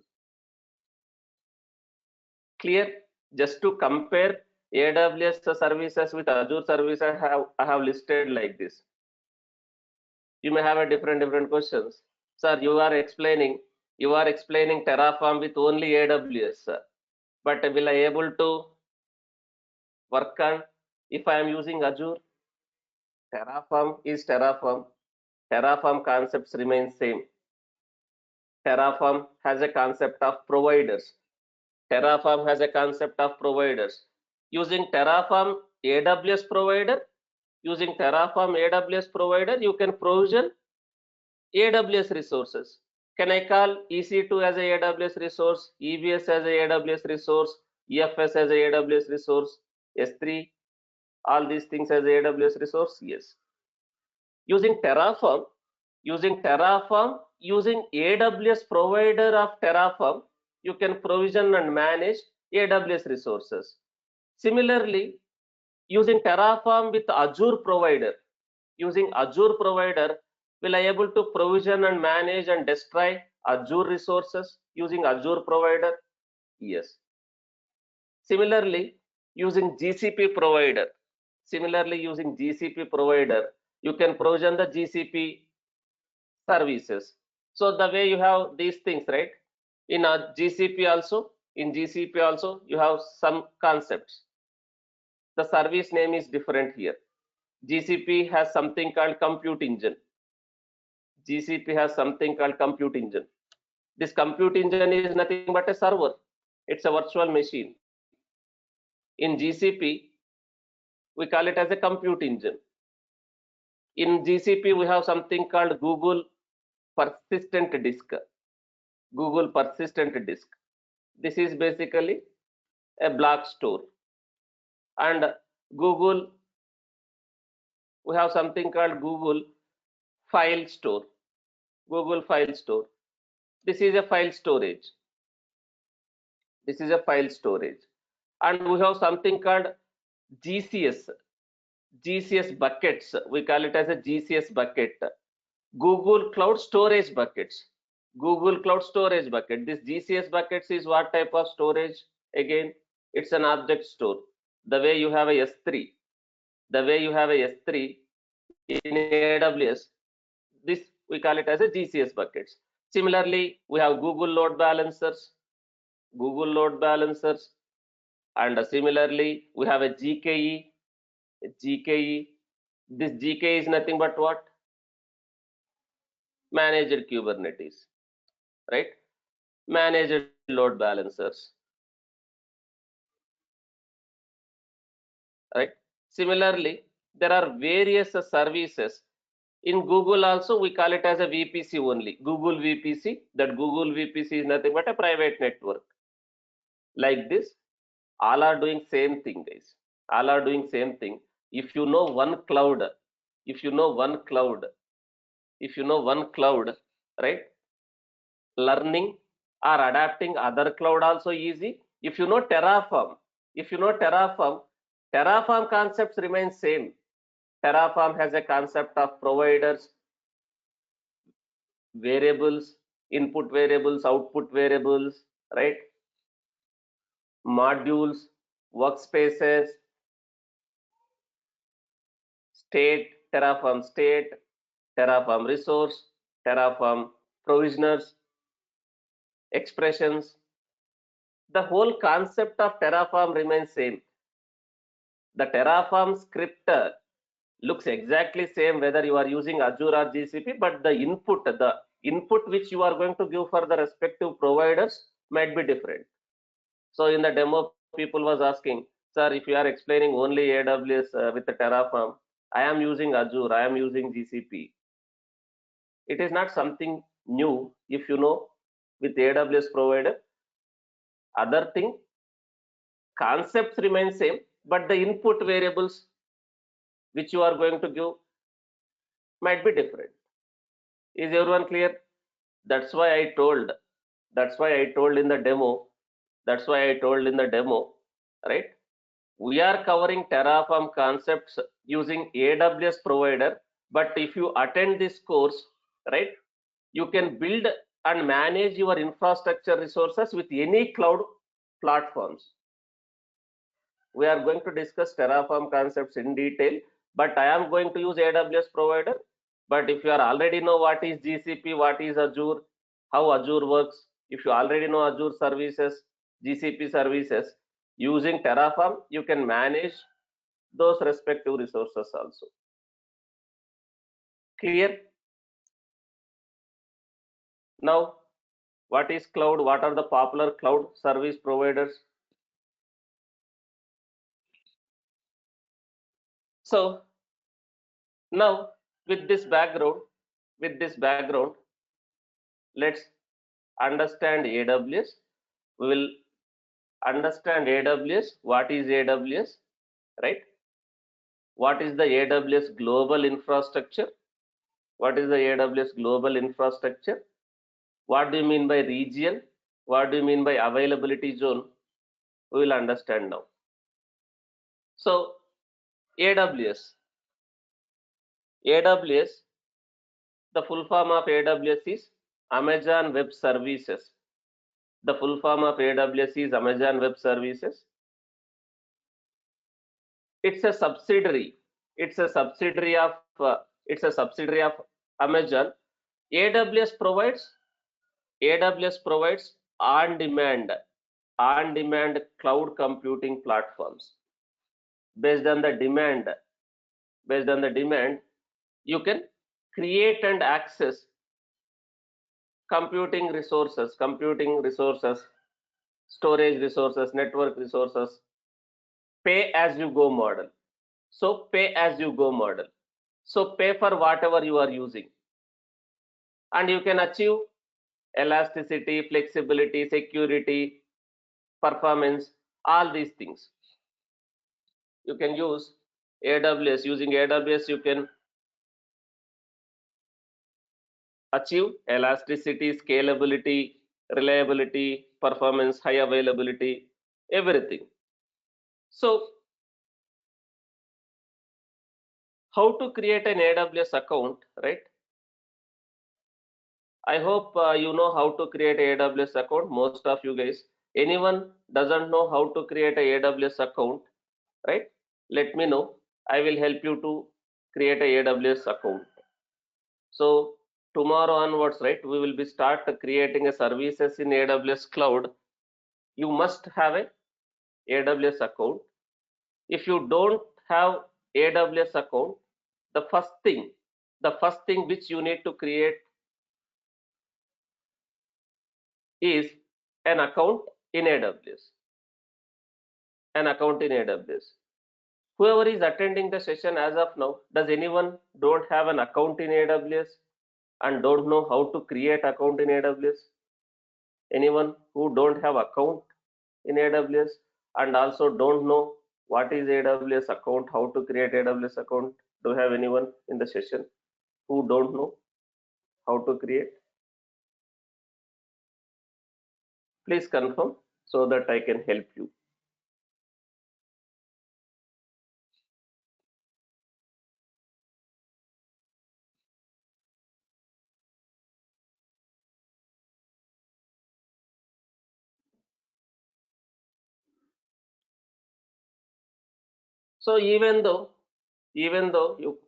Clear? Just to compare AWS services with Azure services, I have listed like this. You may have a different questions. Sir, you are explaining Terraform with only AWS, sir. But will I able to work on if I am using Azure? Terraform is Terraform. Terraform concepts remain same. Terraform has a concept of providers. Terraform has a concept of providers. Using Terraform AWS provider, you can provision AWS resources. Can I call EC2 as a AWS resource, EBS as a AWS resource, EFS as a AWS resource, S3, all these things as a AWS resource? Yes. Using Terraform, using AWS provider of Terraform, you can provision and manage AWS resources. Similarly, using Terraform with Azure provider, will I able to provision and manage and destroy Azure resources using Azure provider? Yes. Similarly, using GCP provider, you can provision the GCP services. So the way you have these things, right? In a GCP also, you have some concepts. The service name is different here. GCP has something called compute engine. This compute engine is nothing but a server. It's a virtual machine. In GCP, we call it as a compute engine. In GCP, we have something called Google persistent disk. This is basically a block store. And Google, we have something called Google file store. This is a file storage. And we have something called GCS. Buckets. We call it as a GCS bucket. Google Cloud Storage Buckets. This GCS buckets is what type of storage? Again, it's an object store. The way you have a S3, in AWS, this we call it as a GCS buckets. Similarly, we have Google load balancers, and similarly we have a GKE. This GKE is nothing but what? Managed Kubernetes, right? Managed load balancers, right? Similarly, there are various services. In Google also, we call it as a VPC only. Google VPC. That Google VPC is nothing but a private network. Like this, all are doing same thing, guys. If you know one cloud, right? Learning or adapting other cloud also easy. If you know Terraform, Terraform concepts remain same. Terraform has a concept of providers, variables, input variables, output variables, right? Modules, workspaces, Terraform resource, Terraform provisioners, expressions, the whole concept of Terraform remains same. The Terraform script looks exactly same whether you are using Azure or GCP, but the input which you are going to give for the respective providers might be different. So in the demo, people was asking, sir, if you are explaining only AWS with the Terraform, I am using Azure, I am using GCP. It is not something new if you know with AWS provider. Other thing, concepts remain same, but the input variables which you are going to give might be different. Is everyone clear? That's why I told. That's why I told in the demo. That's why I told in the demo, right? We are covering Terraform concepts using AWS provider, but if you attend this course, right, you can build and manage your infrastructure resources with any cloud platforms. We are going to discuss Terraform concepts in detail, but I am going to use AWS provider. But if you are already know what is GCP, what is Azure, how Azure works, if you already know Azure services, GCP services, using Terraform, you can manage those respective resources also. Clear? Now, what is cloud? What are the popular cloud service providers? So now with this background, let's understand AWS. We will understand AWS. What is AWS, right? What is the AWS global infrastructure? What is the AWS global infrastructure? What do you mean by region? What do you mean by availability zone? We will understand now. So AWS, AWS, the full form of AWS is Amazon Web Services. The full form of AWS is Amazon Web Services. It's a subsidiary. It's a subsidiary of Amazon. AWS provides on-demand cloud computing platforms. Based on the demand, you can create and access computing resources, storage resources, network resources, pay as you go model. So pay as you go model. So pay for whatever you are using, and you can achieve elasticity, flexibility, security, performance, all these things. You can use AWS. Using AWS, you can achieve elasticity, scalability, reliability, performance, high availability, everything. So how to create an AWS account, right? I hope you know how to create a AWS account. Most of you guys. Anyone doesn't know how to create a AWS account, right? Let me know. I will help you to create a AWS account. So tomorrow onwards, right, we will be start creating a services in AWS cloud. You must have a AWS account. If you don't have AWS account, the first thing which you need to create is an account in AWS. An account in AWS. Whoever is attending the session as of now, does anyone don't have an account in AWS and don't know how to create account in AWS? Anyone who don't have account in AWS and also don't know what is AWS account, how to create AWS account? Do you have anyone in the session who don't know how to create? Please confirm so that I can help you. So even though you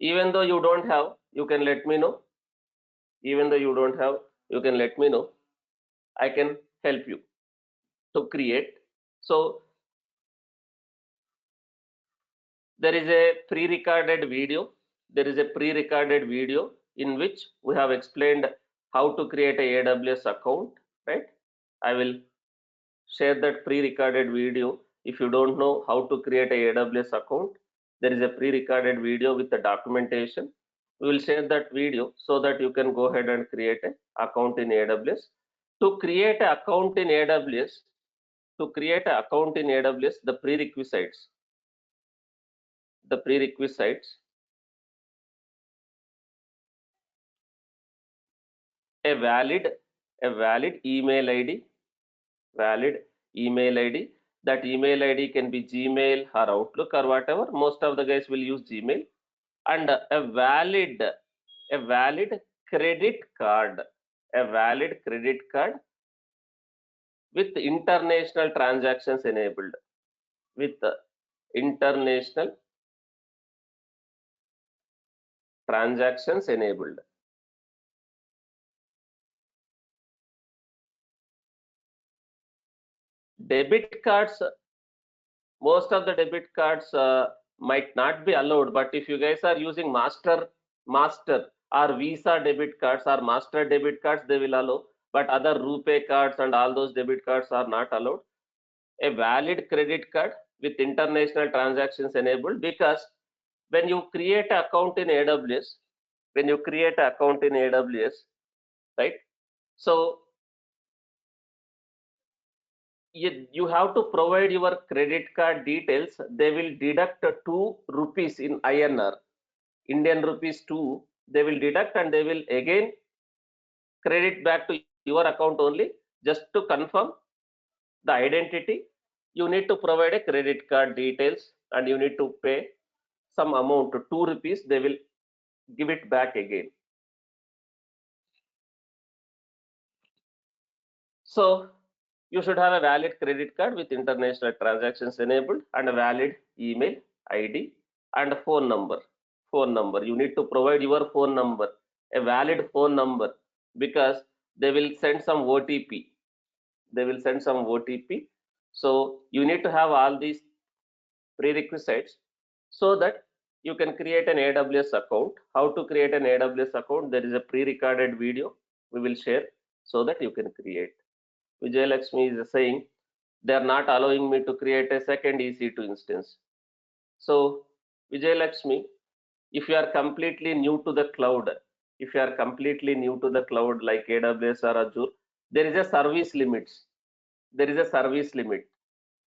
Even though you don't have, you can let me know. Even though you don't have, you can let me know. I can help you to create. So there is a pre-recorded video. There is a pre-recorded video in which we have explained how to create a AWS account, right? I will share that pre-recorded video. If you don't know how to create a AWS account, there is a pre-recorded video with the documentation. We will share that video so that you can go ahead and create an account in AWS. To create an account in AWS, the prerequisites, a valid, email ID, valid email ID. That email ID can be Gmail or Outlook or whatever. Most of the guys will use Gmail. And a valid credit card, with international transactions enabled, with international transactions enabled. Debit cards, most of the debit cards might not be allowed, but if you guys are using master or Visa debit cards or master debit cards, they will allow, but other RuPay cards and all those debit cards are not allowed. A valid credit card with international transactions enabled, because when you create an account in AWS, right? So you have to provide your credit card details. They will deduct 2 rupees in INR, Indian rupees 2. They will deduct and they will again credit back to your account only. Just to confirm the identity, you need to provide a credit card details and you need to pay some amount, 2 rupees. They will give it back again. So you should have a valid credit card with international transactions enabled and a valid email ID and a phone number. You need to provide your phone number, a valid phone number, because they will send some OTP. So you need to have all these prerequisites so that you can create an AWS account. How to create an AWS account? There is a pre-recorded video we will share so that you can create. Vijay Lakshmi is saying they are not allowing me to create a second EC2 instance. So Vijay Lakshmi, if you are completely new to the cloud, like AWS or Azure, there is a service limits.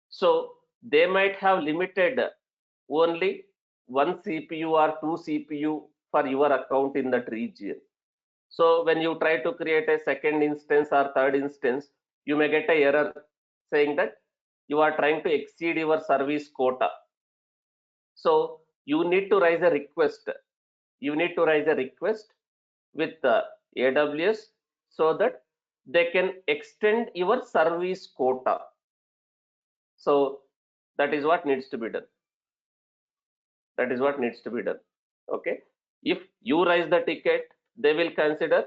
So they might have limited only one CPU or two CPU for your account in that region. So when you try to create a second instance or third instance, you may get an error saying that you are trying to exceed your service quota. So you need to raise a request. With AWS so that they can extend your service quota. So that is what needs to be done. Okay. If you raise the ticket, they will consider,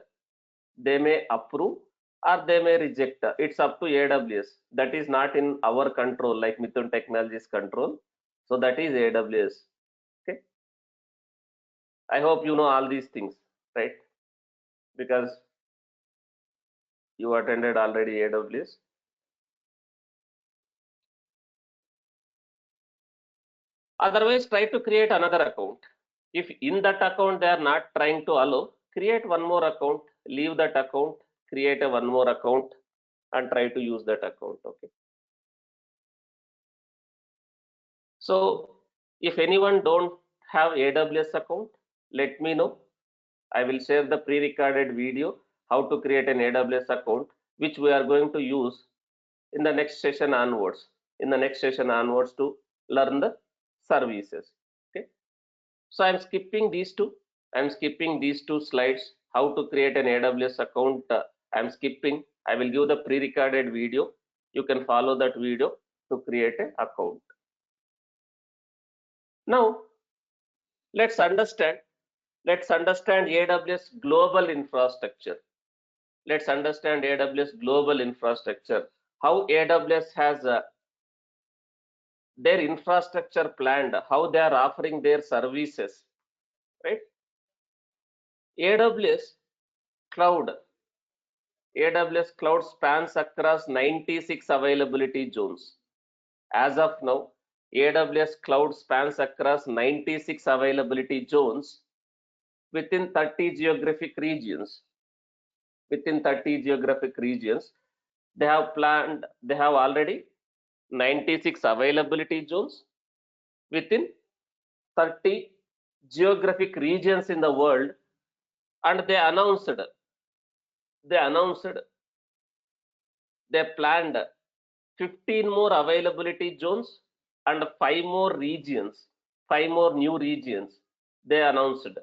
they may approve or they may reject. It's up to AWS. That is not in our control, like Mithun Technologies control. So that is AWS. Okay. I hope you know all these things, right? Because you attended already AWS. Otherwise, try to create another account. If in that account they are not trying to allow, create one more account, leave that account, create a one more account and try to use that account. Okay. So if anyone don't have AWS account, let me know. I will share the pre-recorded video how to create an AWS account, which we are going to use in the next session onwards. To learn the services. Okay. So I'm skipping these two. Slides. How to create an AWS account. I'm skipping. I will give the pre-recorded video. You can follow that video to create an account. Now let's understand Let's understand AWS global infrastructure. Let's understand AWS global infrastructure. How AWS has their infrastructure planned, how they are offering their services, right? AWS cloud, AWS cloud spans across 96 availability zones. As of now, AWS cloud spans across 96 availability zones within 30 geographic regions. Within 30 geographic regions, they have already 96 availability zones within 30 geographic regions in the world, and they announced they planned 15 more availability zones and 5 more new regions they announced.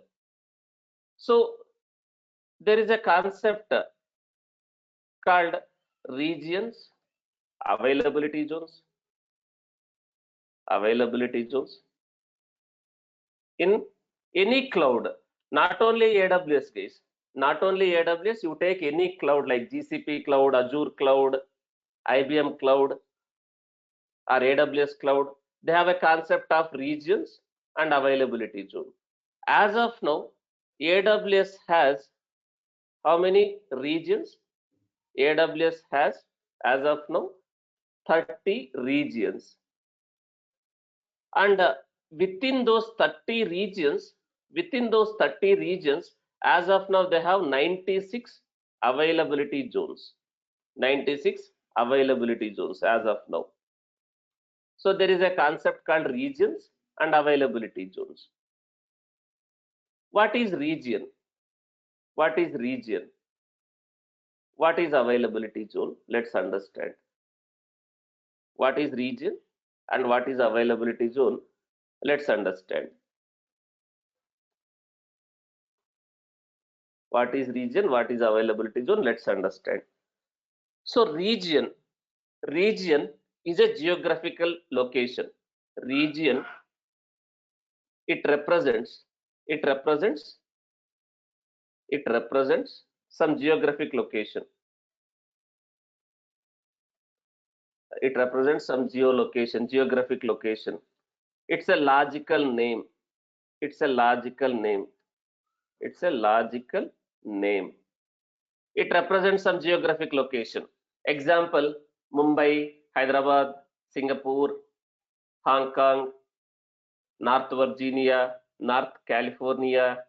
So there is a concept called regions, availability zones, availability zones in any cloud, not only AWS guys, not only AWS, you take any cloud like GCP cloud, Azure cloud, IBM cloud, or AWS cloud, they have a concept of regions and availability zone. As of now, AWS has how many regions? AWS has, as of now, 30 regions. And within those 30 regions, as of now, they have 96 availability zones. 96 availability zones as of now. So there is a concept called regions and availability zones. What is region? What is region? What is availability zone? Let's understand. What is region and what is availability zone? Let's understand. What is region? What is availability zone? Let's understand. So region is a geographical location. Region, it represents it represents it represents some geographic location. It represents some geographic location. It's a logical name. It's a logical name. It's a logical name. It represents some geographic location. Example: Mumbai, Hyderabad, Singapore, Hong Kong, North Virginia, North California,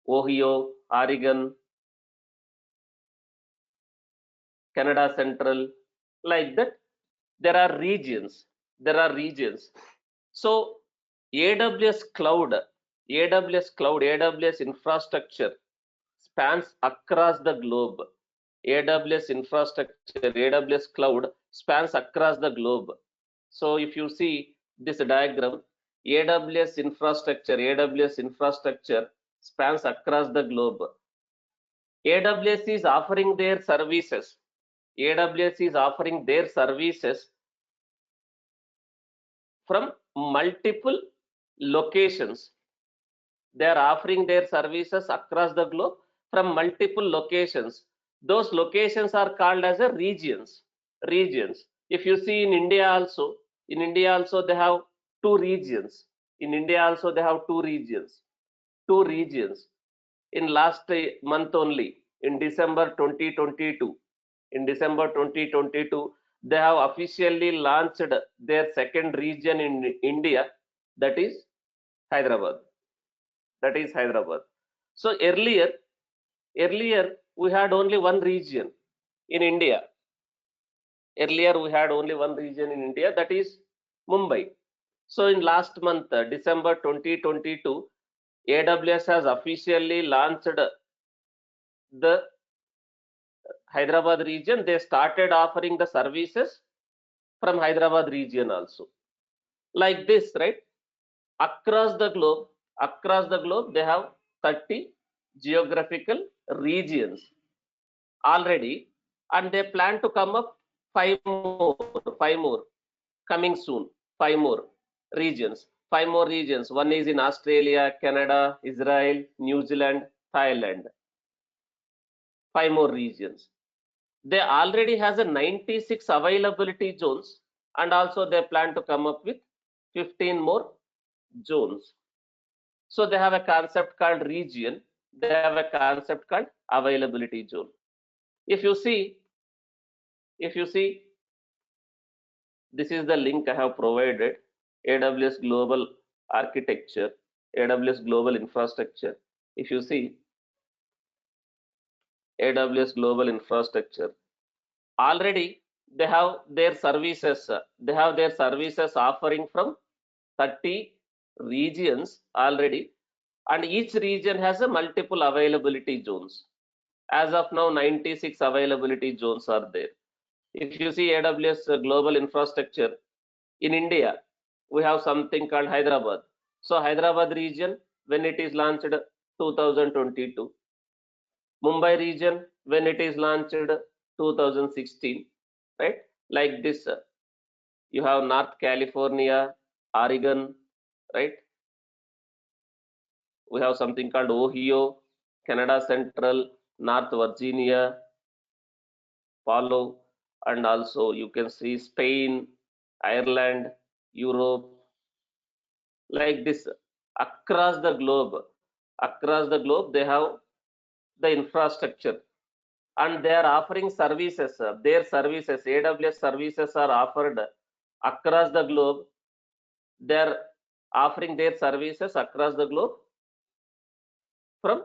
Ohio, Oregon, Canada Central, like that. There are regions. There are regions. So AWS cloud, AWS infrastructure spans across the globe. AWS infrastructure, AWS cloud spans across the globe. So if you see this diagram, AWS infrastructure spans across the globe. AWS is offering their services. AWS is offering their services from multiple locations. They are offering their services across the globe from multiple locations. Those locations are called as a regions. Regions. If you see in India also, they have two regions. In India also they have two regions. Two regions. In last month only, in December 2022, they have officially launched their second region in India, that is Hyderabad. That is Hyderabad. So earlier we had only one region in India. Earlier we had only one region in India, that is Mumbai. So in last month, December 2022, AWS has officially launched the Hyderabad region. They started offering the services from Hyderabad region also. Like this, right? Across the globe, they have 30 geographical regions already, and they plan to come up five more coming soon. Five more regions. 5 more regions. One is in Australia, Canada, Israel, New Zealand, Thailand. 5 more regions. They already has a 96 availability zones, and also they plan to come up with 15 more zones. So they have a concept called region. They have a concept called availability zone. If you see, this is the link I have provided. AWS Global Architecture, AWS Global Infrastructure. If you see AWS Global Infrastructure, already they have their services. They have their services offering from 30 regions already, and each region has a multiple availability zones. As of now, 96 availability zones are there. If you see AWS Global Infrastructure, in India, we have something called Hyderabad. So Hyderabad region, when it is launched 2022, Mumbai region, when it is launched 2016, right? Like this, you have North California, Oregon, right? We have something called Ohio, Canada Central, North Virginia, Palo, and also you can see Spain, Ireland, Europe, like this. Across the globe, they have the infrastructure, and they are offering services. Their services, AWS services, are offered across the globe. They are offering their services across the globe from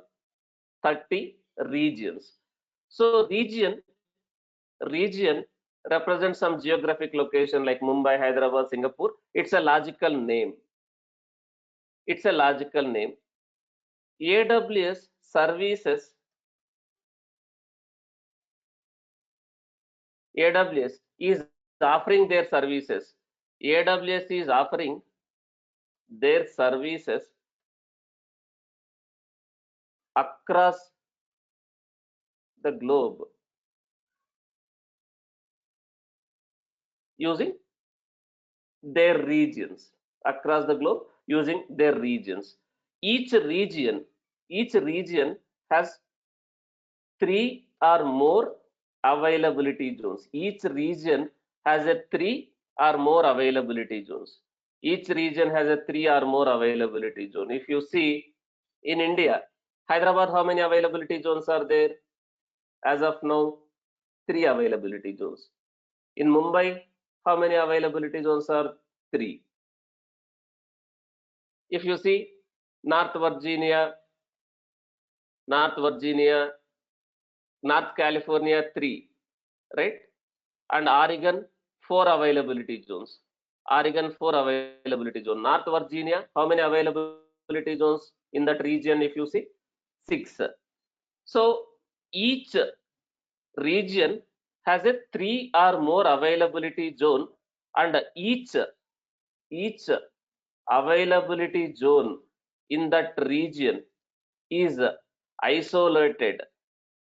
30 regions. So region represents some geographic location like Mumbai, Hyderabad, Singapore. It's a logical name. It's a logical name. AWS services, AWS is offering their services. AWS is offering their services across the globe using their regions. Across the globe using their regions. Each region, each region has 3 or more availability zones. Each region has a 3 or more availability zones. Each region has a 3 or more availability zone. If you see in India, Hyderabad, how many availability zones are there? As of now, 3 availability zones. In Mumbai, how many availability zones are? 3. If you see North Virginia, North Virginia, North California, 3, right? And Oregon, 4 availability zones. Oregon, 4 availability zone. North Virginia, how many availability zones in that region? If you see 6. So each region has a 3 or more availability zone, and each availability zone in that region is isolated.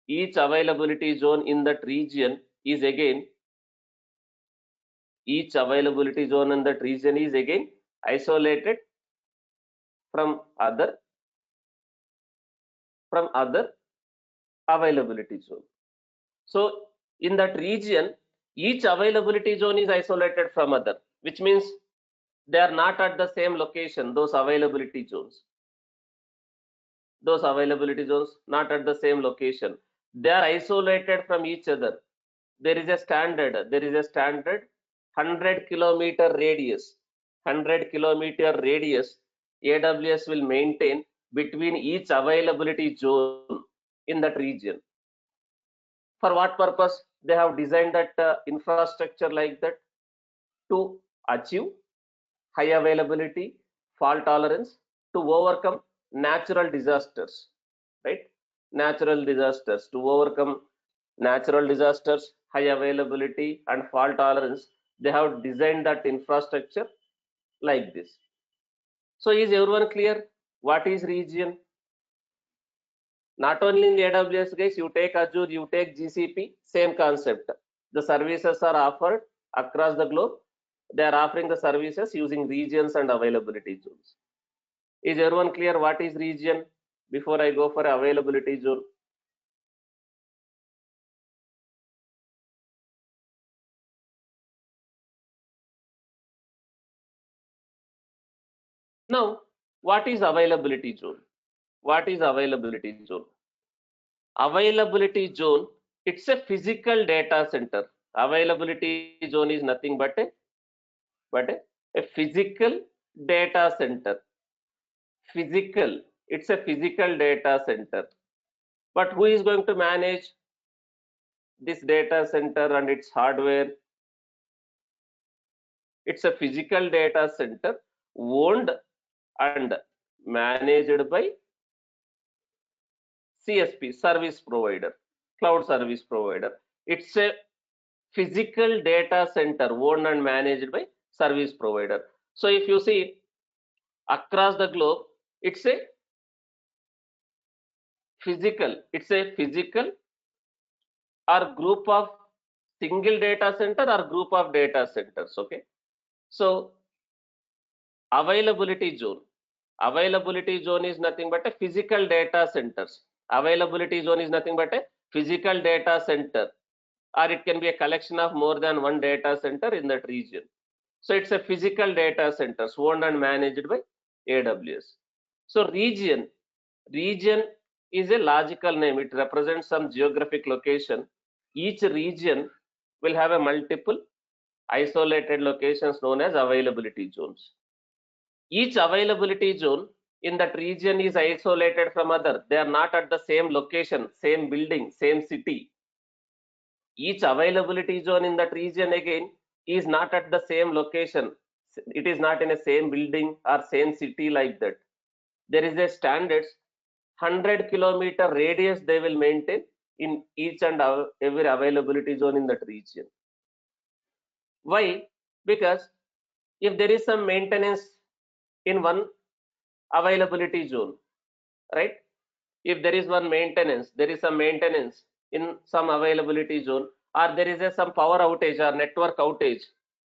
Each availability zone in that region is again each availability zone in that region is again isolated from other availability zone. So in that region, each availability zone is isolated from other, which means they are not at the same location. Those availability zones not at the same location. They are isolated from each other. There is a standard 100-kilometer radius. 100-kilometer radius AWS will maintain between each availability zone in that region. For what purpose? They have designed that infrastructure like that to achieve high availability, fault tolerance, to overcome natural disasters, right? To overcome natural disasters, high availability, and fault tolerance. They have designed that infrastructure like this. So is everyone clear what is region? Not only in AWS, guys, you take Azure, you take GCP, same concept. The services are offered across the globe. They are offering the services using regions and availability zones. Is everyone clear what is region before I go for availability zone? Now, what is availability zone? What is availability zone? Availability zone, it's a physical data center. Availability zone is nothing but a physical data center. Physical, it's a physical data center. But who is going to manage this data center and its hardware? It's a physical data center owned and managed by CSP, service provider, cloud service provider. It's a physical data center owned and managed by service provider. So if you see across the globe, it's a physical or group of single data center or group of data centers. Okay. So availability zone. Availability zone is nothing but a physical data centers. Availability zone is nothing but a physical data center, or it can be a collection of more than one data center in that region. So it's a physical data centers owned and managed by AWS. So region is a logical name. It represents some geographic location. Each region will have a multiple isolated locations known as availability zones. Each availability zone in that region is isolated from other. They are not at the same location, same building, same city. Each availability zone in that region again is not at the same location. It is not in a same building or same city like that. There is a standards 100-kilometer radius they will maintain in each and every availability zone in that region. Why? Because if there is some maintenance in one availability zone, right? If there is one maintenance, there is some maintenance in some availability zone, or there is some power outage or network outage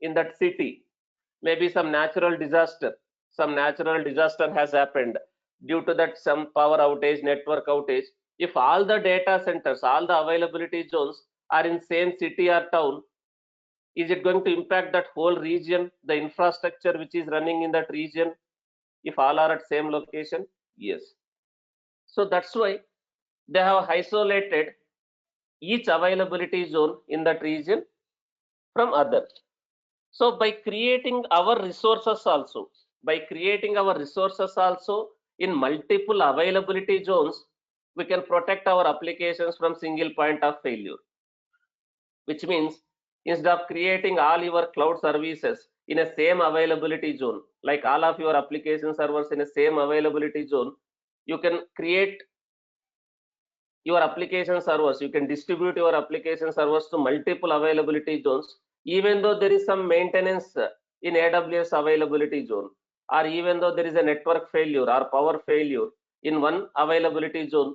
in that city, maybe some natural disaster has happened. Due to that, some power outage, network outage, if all the data centers, all the availability zones are in same city or town, is it going to impact that whole region, the infrastructure which is running in that region, if all are at same location? Yes. So that's why they have isolated each availability zone in that region from others. So by creating our resources also, in multiple availability zones, we can protect our applications from single point of failure. Which means instead of creating all your cloud services in a same availability zone, like all of your application servers in a same availability zone, you can create your application servers, you can distribute your application servers to multiple availability zones, even though there is some maintenance in AWS availability zone, or even though there is a network failure or power failure in one availability zone.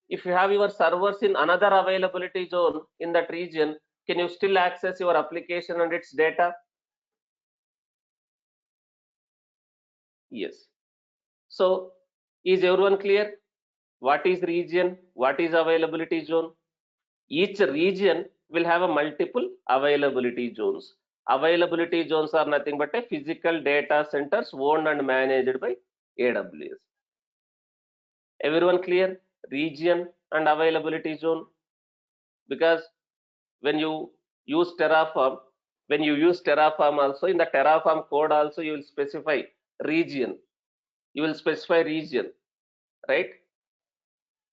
If you have your servers in another availability zone in that region, can you still access your application and its data? Yes. So is everyone clear? What is region? What is availability zone? Each region will have a multiple availability zones. Availability zones are nothing but a physical data centers owned and managed by AWS. Everyone clear? Region and availability zone. Because when you use Terraform, also in the Terraform code also you will specify region. You will specify region, right?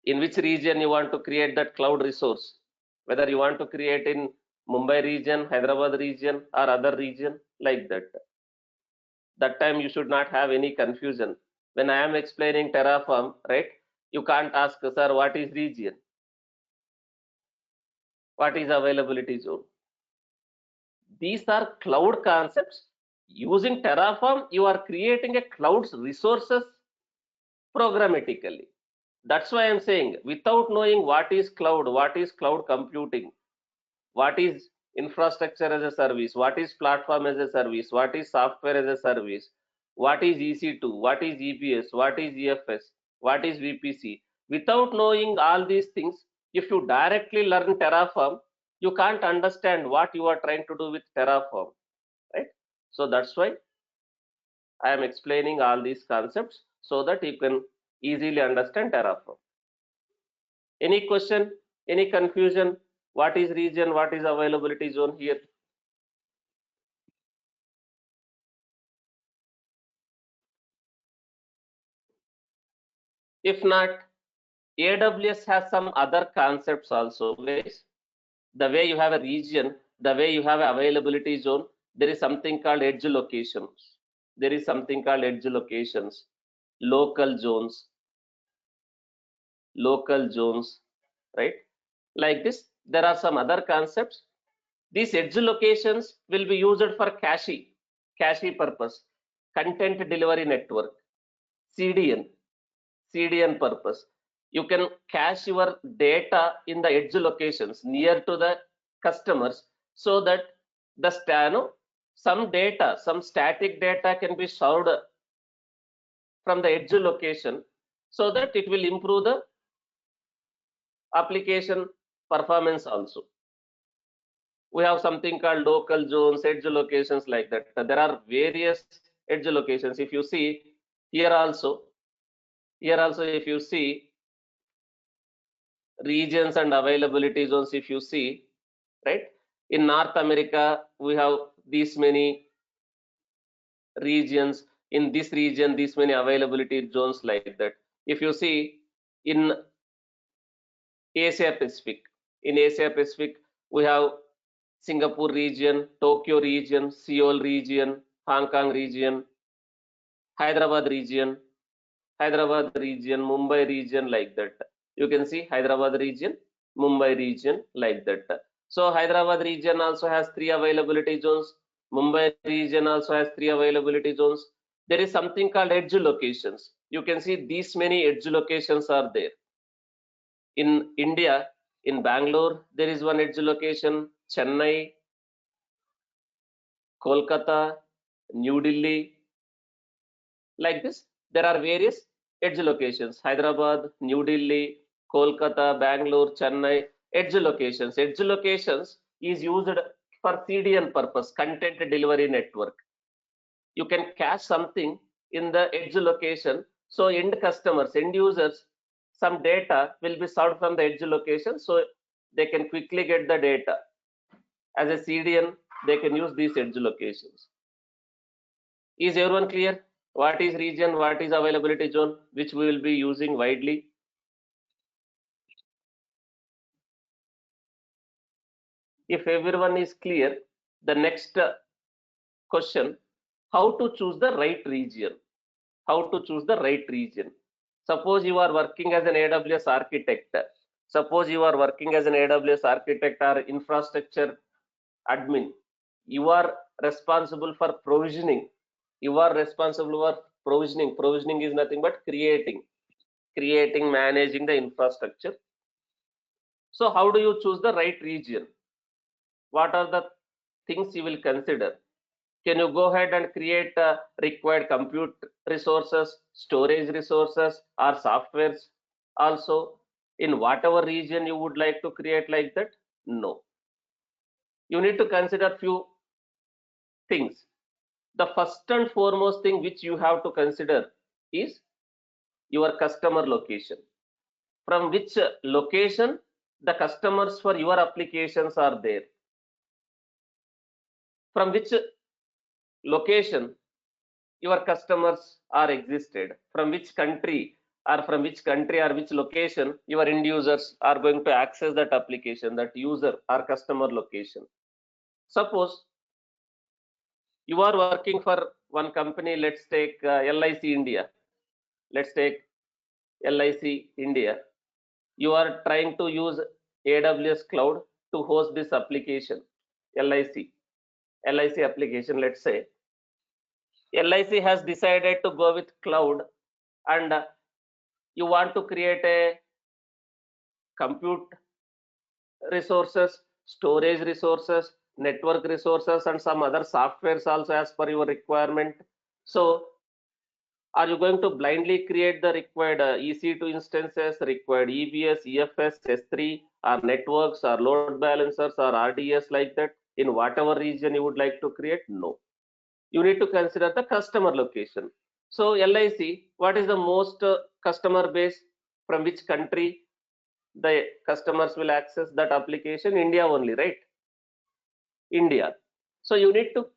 In which region you want to create that cloud resource, whether you want to create in Mumbai region, Hyderabad region, or other region, like that. That time you should not have any confusion. When I am explaining Terraform, right, you can't ask, sir, what is region, what is availability zone. These are cloud concepts. Using Terraform, you are creating a cloud's resources programmatically. That's why I'm saying, without knowing what is cloud computing, what is infrastructure as a service, what is platform as a service, what is software as a service, what is EC2, what is EPS, what is EFS, what is VPC. Without knowing all these things, if you directly learn Terraform, you can't understand what you are trying to do with Terraform, right? So that's why I am explaining all these concepts so that you can easily understand Terraform. Any question, any confusion? What is region, what is availability zone here? If not, AWS has some other concepts also, guys. The way you have a region, the way you have availability zone, there is something called edge locations. There is something called edge locations, local zones, right? Like this, there are some other concepts. These edge locations will be used for cache purpose, content delivery network, CDN, CDN purpose. You can cache your data in the edge locations near to the customers so that the some data, some static data can be served from the edge location so that it will improve the application performance also. We have something called local zones, edge locations like that. There are various edge locations. If you see here also, if you see regions and availability zones, if you see, right? In North America, we have these many regions. In this region, these many availability zones like that. If you see in Asia Pacific, we have Singapore region, Tokyo region, Seoul region, Hong Kong region, Hyderabad region, Mumbai region like that. You can see Hyderabad region, Mumbai region like that. So Hyderabad region also has 3 availability zones. Mumbai region also has 3 availability zones. There is something called edge locations. You can see these many edge locations are there. In India, in Bangalore, there is one edge location, Chennai, Kolkata, New Delhi, like this. There are various edge locations, Hyderabad, New Delhi, Kolkata, Bangalore, Chennai, edge locations. Edge locations is used for CDN purpose, content delivery network. You can cache something in the edge location, so end customers, end users, some data will be served from the edge location, so they can quickly get the data. As a CDN, they can use these edge locations. Is everyone clear? What is region, what is availability zone, which we will be using widely? If everyone is clear, the next question, how to choose the right region? How to choose the right region? Suppose you are working as an AWS architect. Suppose you are working as an AWS architect or infrastructure admin. You are responsible for provisioning. You are responsible for provisioning. Provisioning is nothing but creating, managing the infrastructure. So how do you choose the right region? What are the things you will consider? Can you go ahead and create required compute resources, storage resources, or softwares also in whatever region you would like to create like that? No. You need to consider few things. The first and foremost thing which you have to consider is your customer location. From which location the customers for your applications are there? From which location your customers are existed? From which country or which location your end users are going to access that application, that user or customer location? Suppose you are working for one company, let's take LIC India. Let's take LIC India. You are trying to use AWS cloud to host this application, LIC application. Let's say LIC has decided to go with cloud, and you want to create a compute resources, storage resources, network resources and some other softwares also as per your requirement. So are you going to blindly create the required EC2 instances, required EBS, EFS, S3, or networks, or load balancers, or RDS like that in whatever region you would like to create? No. You need to consider the customer location. So LIC, what is the most customer base, from which country the customers will access that application? India only, right? India. So you need to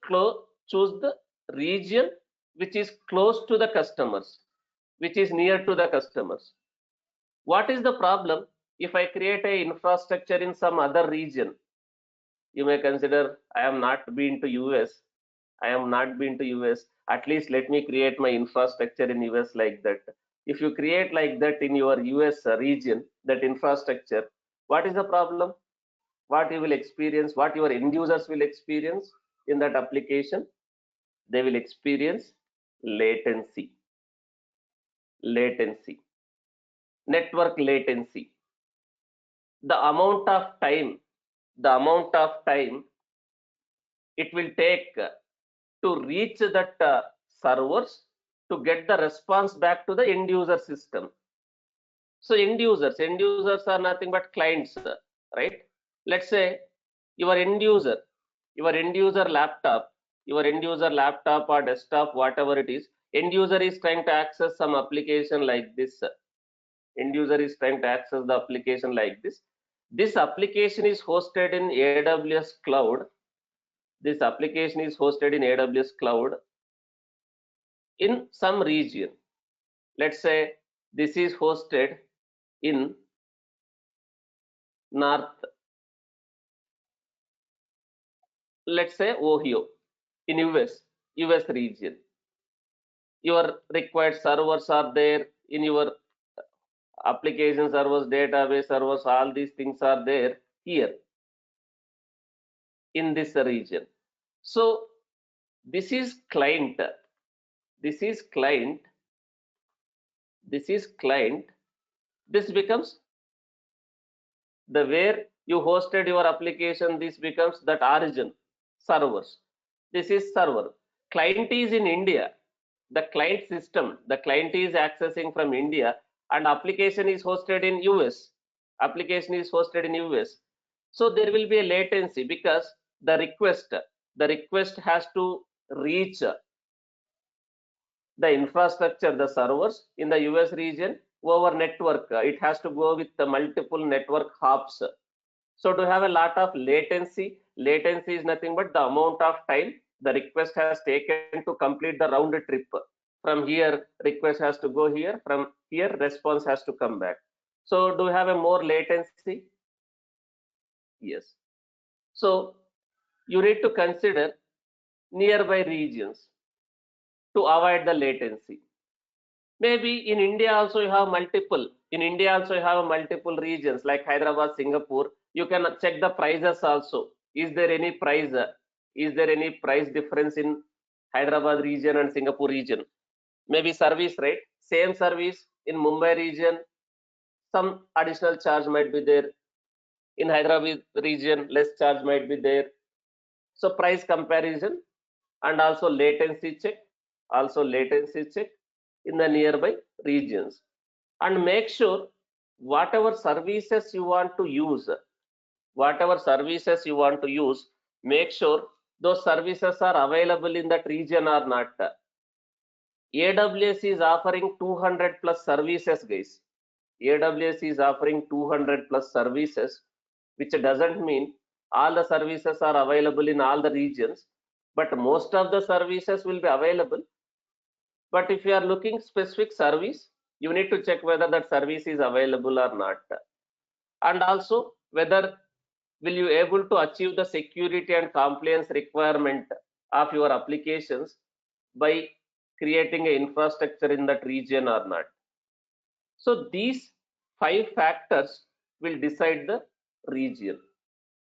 choose the region which is close to the customers, which is near to the customers. What is the problem if I create a infrastructure in some other region? You may consider, I am not been to US. I am not been to US. At least let me create my infrastructure in US like that. If you create like that in your US region, that infrastructure, what is the problem? What you will experience, what your end users will experience in that application? They will experience latency, latency, network latency. The amount of time, the amount of time it will take to reach that servers to get the response back to the end user system. So end users are nothing but clients, right? Let's say your end user, your end user laptop, your end user laptop or desktop, whatever it is, end user is trying to access some application like this. End user is trying to access the application like this. This application is hosted in AWS cloud. This application is hosted in AWS cloud in some region. Let's say this is hosted in north, let's say Ohio, in US region. Your required servers are there in your application servers, database servers, all these things are there here in this region. So this is client, this is client, this is client. This becomes the where you hosted your application. This becomes that origin, servers. This is server. Client is in India. The client system, the client is accessing from India, and application is hosted in US. Application is hosted in US. So there will be a latency because the request has to reach the infrastructure, the servers in the US region over network. It has to go with the multiple network hops. So to have a lot of latency, latency is nothing but the amount of time the request has taken to complete the round trip. From here, request has to go here. From here, response has to come back. So do you have a more latency? Yes. So you need to consider nearby regions to avoid the latency. Maybe in India also you have multiple. In India also you have multiple regions like Hyderabad, Singapore. You can check the prices also. Is there any price? Is there any price difference in Hyderabad region and Singapore region? Maybe service, right? Same service in Mumbai region, some additional charge might be there. In Hyderabad region, less charge might be there. So price comparison and also latency check, also latency check in the nearby regions, and make sure whatever services you want to use, whatever services you want to use, make sure those services are available in that region or not. AWS is offering 200 plus services, guys. AWS is offering 200 plus services, which doesn't mean all the services are available in all the regions, but most of the services will be available. But if you are looking specific service, you need to check whether that service is available or not, and also whether will you able to achieve the security and compliance requirement of your applications by creating an infrastructure in that region or not. So these 5 factors will decide the region.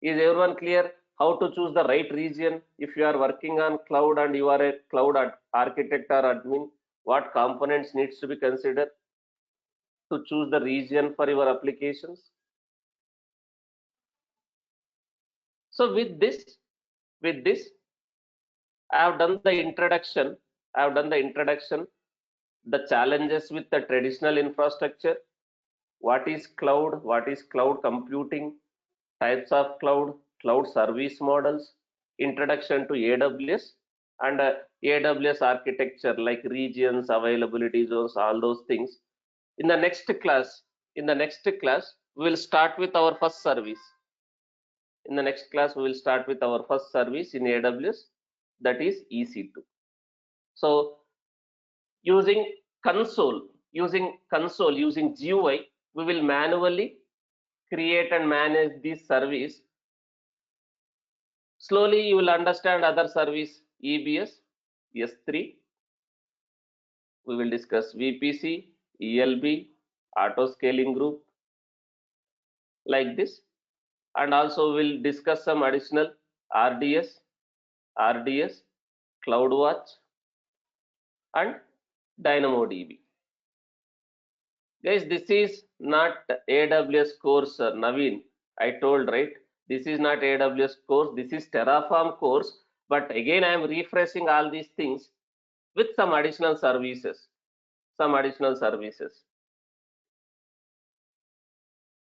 Is everyone clear how to choose the right region? If you are working on cloud and you are a cloud architect or admin, what components needs to be considered to choose the region for your applications? So with this, With this, I have done the introduction. The challenges with the traditional infrastructure. What is cloud? What is cloud computing? Types of cloud, cloud service models, introduction to AWS, and AWS architecture like regions, availability zones, all those things. In the next class, we will start with our first service. In the next class, we will start with our first service in AWS, that is EC2. So using GUI, we will manually create and manage this service. Slowly you will understand other service, EBS, S3. We will discuss VPC, ELB, auto scaling group, like this. And also we'll discuss some additional RDS, CloudWatch, and DynamoDB. Guys, this is not AWS course, Naveen. I told, right? This is not AWS course. This is Terraform course. But again, I am refreshing all these things with some additional services.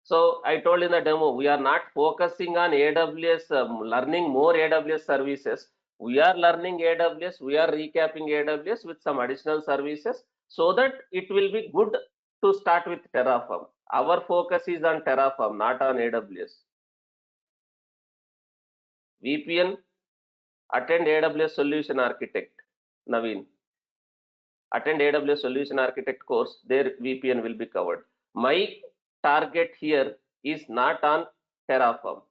So I told in the demo, we are not focusing on AWS, learning more AWS services. We are learning AWS, we are recapping AWS with some additional services so that it will be good to start with Terraform. Our focus is on Terraform, not on AWS. VPN, attend AWS Solution Architect, Naveen. Attend AWS Solution Architect course, there VPN will be covered. My target here is not on Terraform.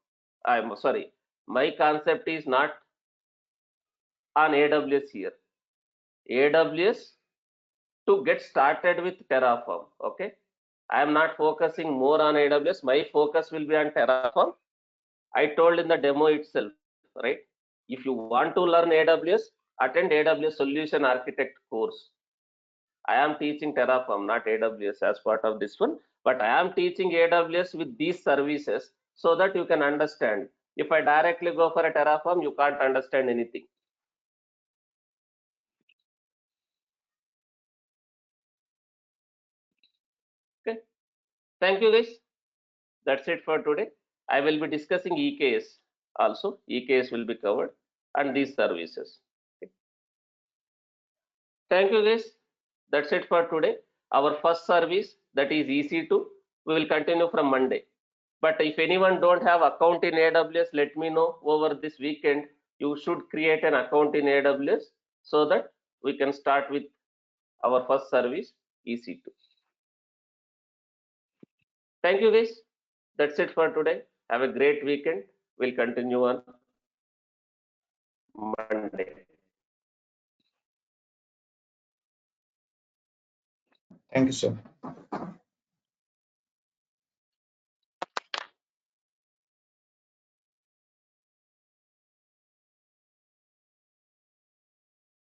I'm sorry, my concept is not on AWS here. AWS to get started with Terraform. Okay, I am not focusing more on AWS. My focus will be on Terraform. I told in the demo itself, right? If you want to learn AWS, attend AWS Solution Architect course. I am teaching Terraform, not AWS as part of this one, but I am teaching AWS with these services so that you can understand. If I directly go for a Terraform, you can't understand anything. Okay, thank you guys. That's it for today. I will be discussing EKS also. EKS will be covered and these services. Okay. Thank you guys. That's it for today. Our first service, that is EC2, we will continue from Monday. But if anyone don't have account in AWS, let me know over this weekend. You should create an account in AWS so that we can start with our first service, EC2. Thank you guys. That's it for today. Have a great weekend. We'll continue on Monday. Thank you, sir.